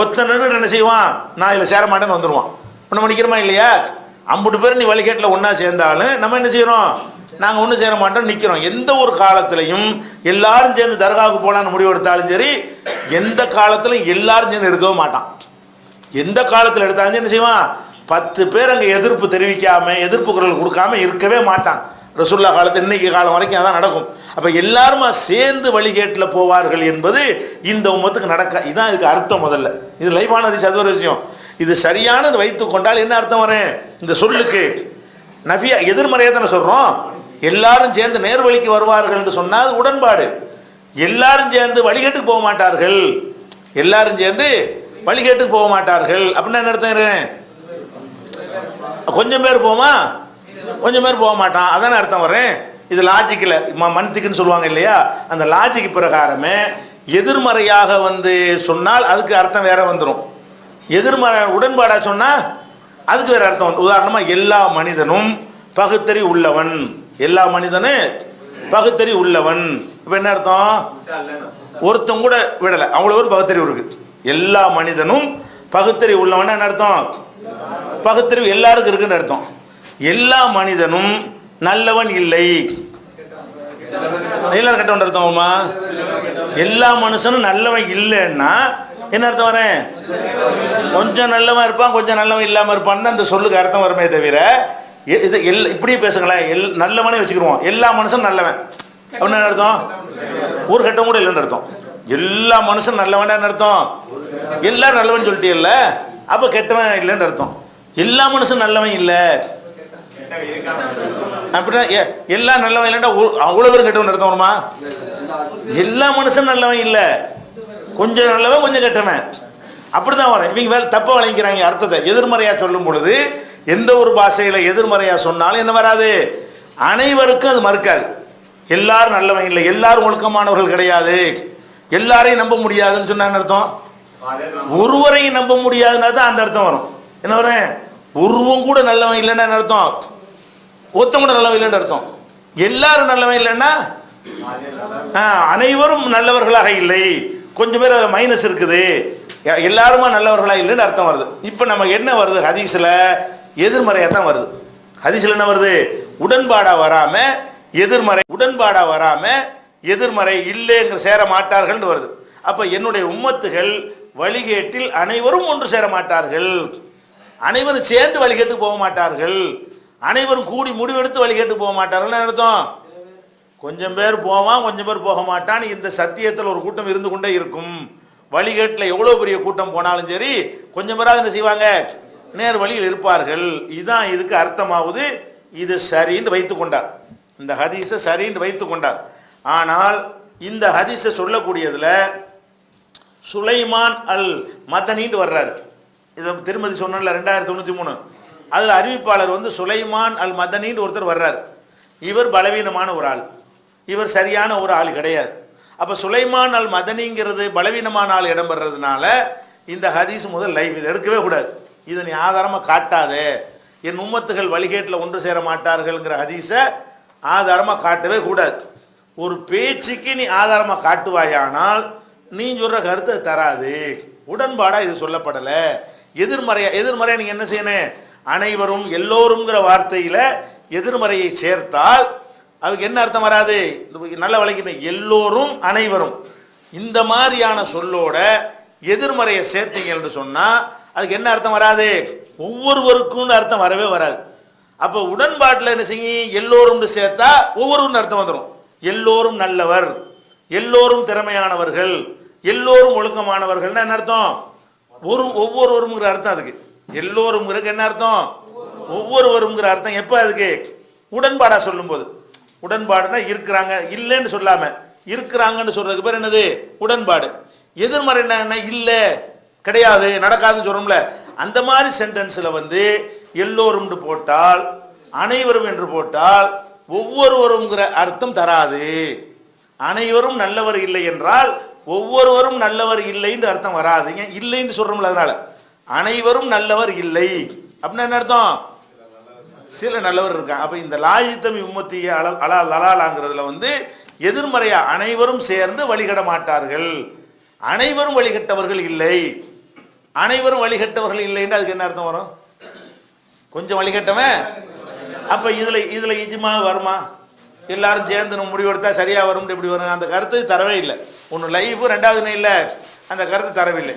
ஒத்தனை என்ன செய்வான், நான் இதில் சேர மாட்டேன்னு வந்துடுவான். ஒன்று நிற்கிறோமா இல்லையா? 50 பேர் நீ வழிகேட்டில் ஒன்னா சேர்ந்தாலும் நம்ம என்ன செய்யறோம், நாங்கள் ஒன்றும் சேர மாட்டோம் நிற்கிறோம். எந்த ஒரு காலத்திலையும் எல்லாரும் சேர்ந்து தர்காவுக்கு போலான்னு முடிவெடுத்தாலும் சரி, எந்த காலத்திலும் எல்லாரும் சேர்ந்து எடுக்கவும் மாட்டான். எந்த காலத்தில் எடுத்தாலும் என்ன செய்வான், 10 பேர் அங்கே எதிர்ப்பு தெரிவிக்காம, எதிர்ப்பு குரல் கொடுக்காம இருக்கவே மாட்டான். ரசூல்லா காலத்தில் இன்னைக்கு காலம் வரைக்கும் அதான் நடக்கும். அப்ப எல்லாருமா சேர்ந்து வழிகேட்டில் போவார்கள் என்பது இந்த உம்மத்துக்கு நடக்க. இதான் இதுக்கு அர்த்தம். முதல்ல இது லைவான சதுவ விஷயம். இது சரியானது வைத்துக் கொண்டால் என்ன அர்த்தம் வரும் இந்த சொல்லுக்கு? நபியா எதிர்மறையா தானே சொல்றோம். எல்லாரும் சேர்ந்து நேர்வழிக்கு வருவார்கள் என்று சொன்னால் உடன்பாடு. எல்லாரும் சேர்ந்து வழிகேட்டுக்கு போக மாட்டார்கள், எல்லாரும் சேர்ந்து வழிகேட்டுக்கு போக மாட்டார்கள் அப்படின்னா என்ன அர்த்தம்? கொஞ்சம் பேர் போமா, கொஞ்சம் பேர் போக மாட்டான், அதான அர்த்தம் வரும். இது லாஜிக்கில் மன்திக்குன்னு சொல்லுவாங்க இல்லையா, அந்த லாஜிக் பிரகாரமே எதிர்மறையாக சொன்னால் அதுக்கு அர்த்தம் வேற வந்துடும். எதிர்மறை உடன்பாடா சொன்னா அதுக்கு வேற அர்த்தம். உதாரணமா எல்லா மனிதனும் பகுத்தறி உள்ளவன், எல்லா மனிதனும் பகுத்தறி உள்ளவன். இப்ப என்ன அர்த்தம்? ஒருத்தன் கூட விடல, அவ்வளவு ஒரு பகுத்தறிவு இருக்கு. எல்லா மனிதனும் பகுத்தறிவு உள்ளவன் என்ன அர்த்தம்? பகுத்தறிவு எல்லாருக்கும் இருக்குன்னு அர்த்தம். எல்லா மனிதனும் நல்லவன் இல்லை, எல்லாரும் கெட்டவன் அர்த்தமா? எல்லா மனுஷனும் நல்லவன் இல்லைன்னா என்ன அர்த்தம் வரேன்? கொஞ்சம் நல்லவன் இருப்பான், கொஞ்சம் நல்லவன் இல்லாம இருப்பான்னு அந்த சொல்லுக்கு அர்த்தம் வருமே தவிர இது இப்படியே பேசுங்களேன். நல்லவனே வச்சுக்கிடுவோம், எல்லா மனுஷனும் நல்லவன் அப்படின்னு என்ன அர்த்தம்? ஒரு கட்டம் கூட இல்லைன்னு அர்த்தம். எல்லா மனுஷன் நல்லவன் அர்த்தம், எல்லாரும் நல்லவன் சொல்லிட்டே இல்ல, அப்ப கெட்டவன் இல்லைன்னு அர்த்தம். எல்லா மனுஷன் நல்லவன் இல்லை அப்படின்னா எல்லா நல்லவன் இல்லைன்னா அவ்வளவு பேரும் கெட்டவன் அர்த்தம் வருமா? எல்லா மனுஷன் நல்லவன் இல்ல, கொஞ்சம் நல்லவன் கொஞ்சம் கெட்டவன், அப்படிதான் வரும். இவங்க வேலை தப்ப வழங்கிக்கிறாங்க அர்த்தத்தை. எதிர்மறையா சொல்லும் பொழுது எந்த ஒரு பாஷையில எதிர்மறையா சொன்னாலும் என்ன வராது? அனைவருக்கும் அது மறுக்காது. எல்லாரும் நல்லவன் இல்லை, எல்லாரும் ஒழுக்கமானவர்கள் கிடையாது, எல்லாரையும் நம்ப முடியாதுன்னு சொன்னான்னு அர்த்தம். ஒருவரையும் நம்ப முடியாதுன்னா தான் அந்த அர்த்தம் வரும். என்ன வரும்? ஒருவன் கூட நல்லவன் இல்லைன்னா என்ன அர்த்தம்? ஒருத்தன் கூட நல்லவன் இல்லைன்னு அர்த்தம். எல்லாரும் நல்லவன் இல்லைன்னா அனைவரும் நல்லவர்களாக இல்லை, கொஞ்சம் பேர் மைனஸ் இருக்குது, எல்லாருமா நல்லவர்களா இல்லைன்னு அர்த்தம் வருது. இப்ப நம்ம என்ன வருது? ஹதீஸ்ல எதிர்மறையா தான் வருது. ஹதீஸ்ல என்ன வருது? உடன்பாடா வராம எதிர்மறை, உடன்பாடா வராம எதிர்மறை இல்லைங்கிற சேர மாட்டார்கள் வருது. அப்ப என்னுடைய உம்மத்துகள் வழிகேட்டில் அனைவரும் ஒன்று சேர மாட்டார்கள், அனைவரும் சேர்ந்து வழிகேட்டு போக மாட்டார்கள், அனைவரும் கூடி முடிவெடுத்து வழிகேட்டு போக மாட்டார்கள் அர்த்தம். கொஞ்சம் பேர் போவான், கொஞ்சம் பேர் போக மாட்டான். இந்த சத்தியத்தில் ஒரு கூட்டம் இருந்து கொண்டே இருக்கும். வழிகேட்டில் எவ்வளவு பெரிய கூட்டம் போனாலும் சரி கொஞ்சம் பேராக என்ன செய்வாங்க? நேர் வழியில் இருப்பார்கள். இதுதான் இதுக்கு அர்த்தமாவது. இது சரின்னு வைத்துக் கொண்டார், இந்த ஹதீஸை சரின்னு வைத்துக் கொண்டார். ஆனால் இந்த ஹதீஸை சொல்லக்கூடியதுல சுலைமான் அல் மதனின்னு வர்றாரு. இது திருமதி சொன்னல 2093, அதுல அறிவிப்பாளர் வந்து சுலைமான் அல் மதனின்னு ஒருத்தர் வர்றார். இவர் பலவீனமான ஒரு ஆள், இவர் சரியான ஒரு ஆள் கிடையாது. அப்ப சுலைமான் அல் மதனிங்கிறது பலவீனமான ஆள் இடம் பெறதுனால இந்த ஹதீஸ் முதல் லைவ் இதை எடுக்கவே கூடாது. இதை நீ ஆதாரமா காட்டாதே, என் உம்மத்துகள் வழிகேட்டில் ஒன்று சேர மாட்டார்கள்ங்கிற ஹதீஸை ஆதாரமா காட்டவே கூடாது. ஒரு பேச்சுக்கு நீ ஆதாரமா காட்டுவாயானால் நீ சொல்ற கருத்தை தராது. உடன்பாடா இது சொல்லப்படல. எதிர்மறையா நீங்க என்ன செய்யணும்? அனைவரும் எல்லோரும்ங்கிற வார்த்தையில எதிர்மறையை சேர்த்தால் அதுக்கு என்ன அர்த்தம் வராது? நல்ல வழங்கின எல்லோரும் அனைவரும் இந்த மாதிரியான சொல்லோட எதிர்மறையை சேர்த்தீங்க என்று சொன்னா அதுக்கு என்ன அர்த்தம் வராது? ஒவ்வொருவருக்கும் அர்த்தம் வரவே வராது. அப்ப உடன்பாட்டில் என்ன செய்யும்? எல்லோரும் சேர்த்தா ஒவ்வொருவரும் அர்த்தம் வந்துடும். எல்லோரும் நல்லவர், எல்லோரும் திறமையானவர்கள், எல்லோரும் ஒழுக்கமானவர்கள் என்ன அர்த்தம்? ஒவ்வொருவருங்கிற அர்த்தம் அதுக்கு. எல்லோரும் என்ன அர்த்தம்? ஒவ்வொருவருங்கிற அர்த்தம். எப்ப அதுக்கு? உடன்பாடா சொல்லும் போது. உடன்பாடுனா இருக்கிறாங்க இல்லைன்னு சொல்லாம இருக்கிறாங்கன்னு சொல்றதுக்கு பேர் என்னது? உடன்பாடு. எதிர்மறை என்ன? இல்ல கிடையாது நடக்காதுன்னு சொல்றோம்ல, அந்த மாதிரி சென்டென்ஸ்ல வந்து எல்லோரும் போட்டால் அனைவரும் என்று போட்டால் ஒவ்வொருவருங்கிற அர்த்தம் தராது. அனைவரும் நல்லவர் இல்லை என்றால் ஒவ்வொருவரும் நல்லவர் இல்லைன்னு அர்த்தம் வராது. இல்லைன்னு சொல்றோம்ல, அதனால அனைவரும் நல்லவர் இல்லை அப்படின்னா என்ன அர்த்தம்? சில நல்லவர் இருக்காங்க. அப்ப இந்த லாயித்தமி உம்மத்திய அலாலாங்கிறதுல வந்து எதிர்மறையா அனைவரும் சேர்ந்து வழிகட மாட்டார்கள், அனைவரும் வழிகட்டவர்கள் இல்லை, அனைவரும் வழிகட்டவர்கள் இல்லைன்னு அதுக்கு என்ன அர்த்தம் வரும்? கொஞ்சம் வழிகட்டவன். அப்ப இதுல இஜ்மா வருமா? எல்லாரும் சேர்ந்து நம்ம முடிவெடுத்தா சரியா வரும், எப்படி வரும்? அந்த கருத்து தரவே இல்லை. ஒன்னு லைஃப், ரெண்டாவது இல்ல அந்த கருத்து தரவில்லை.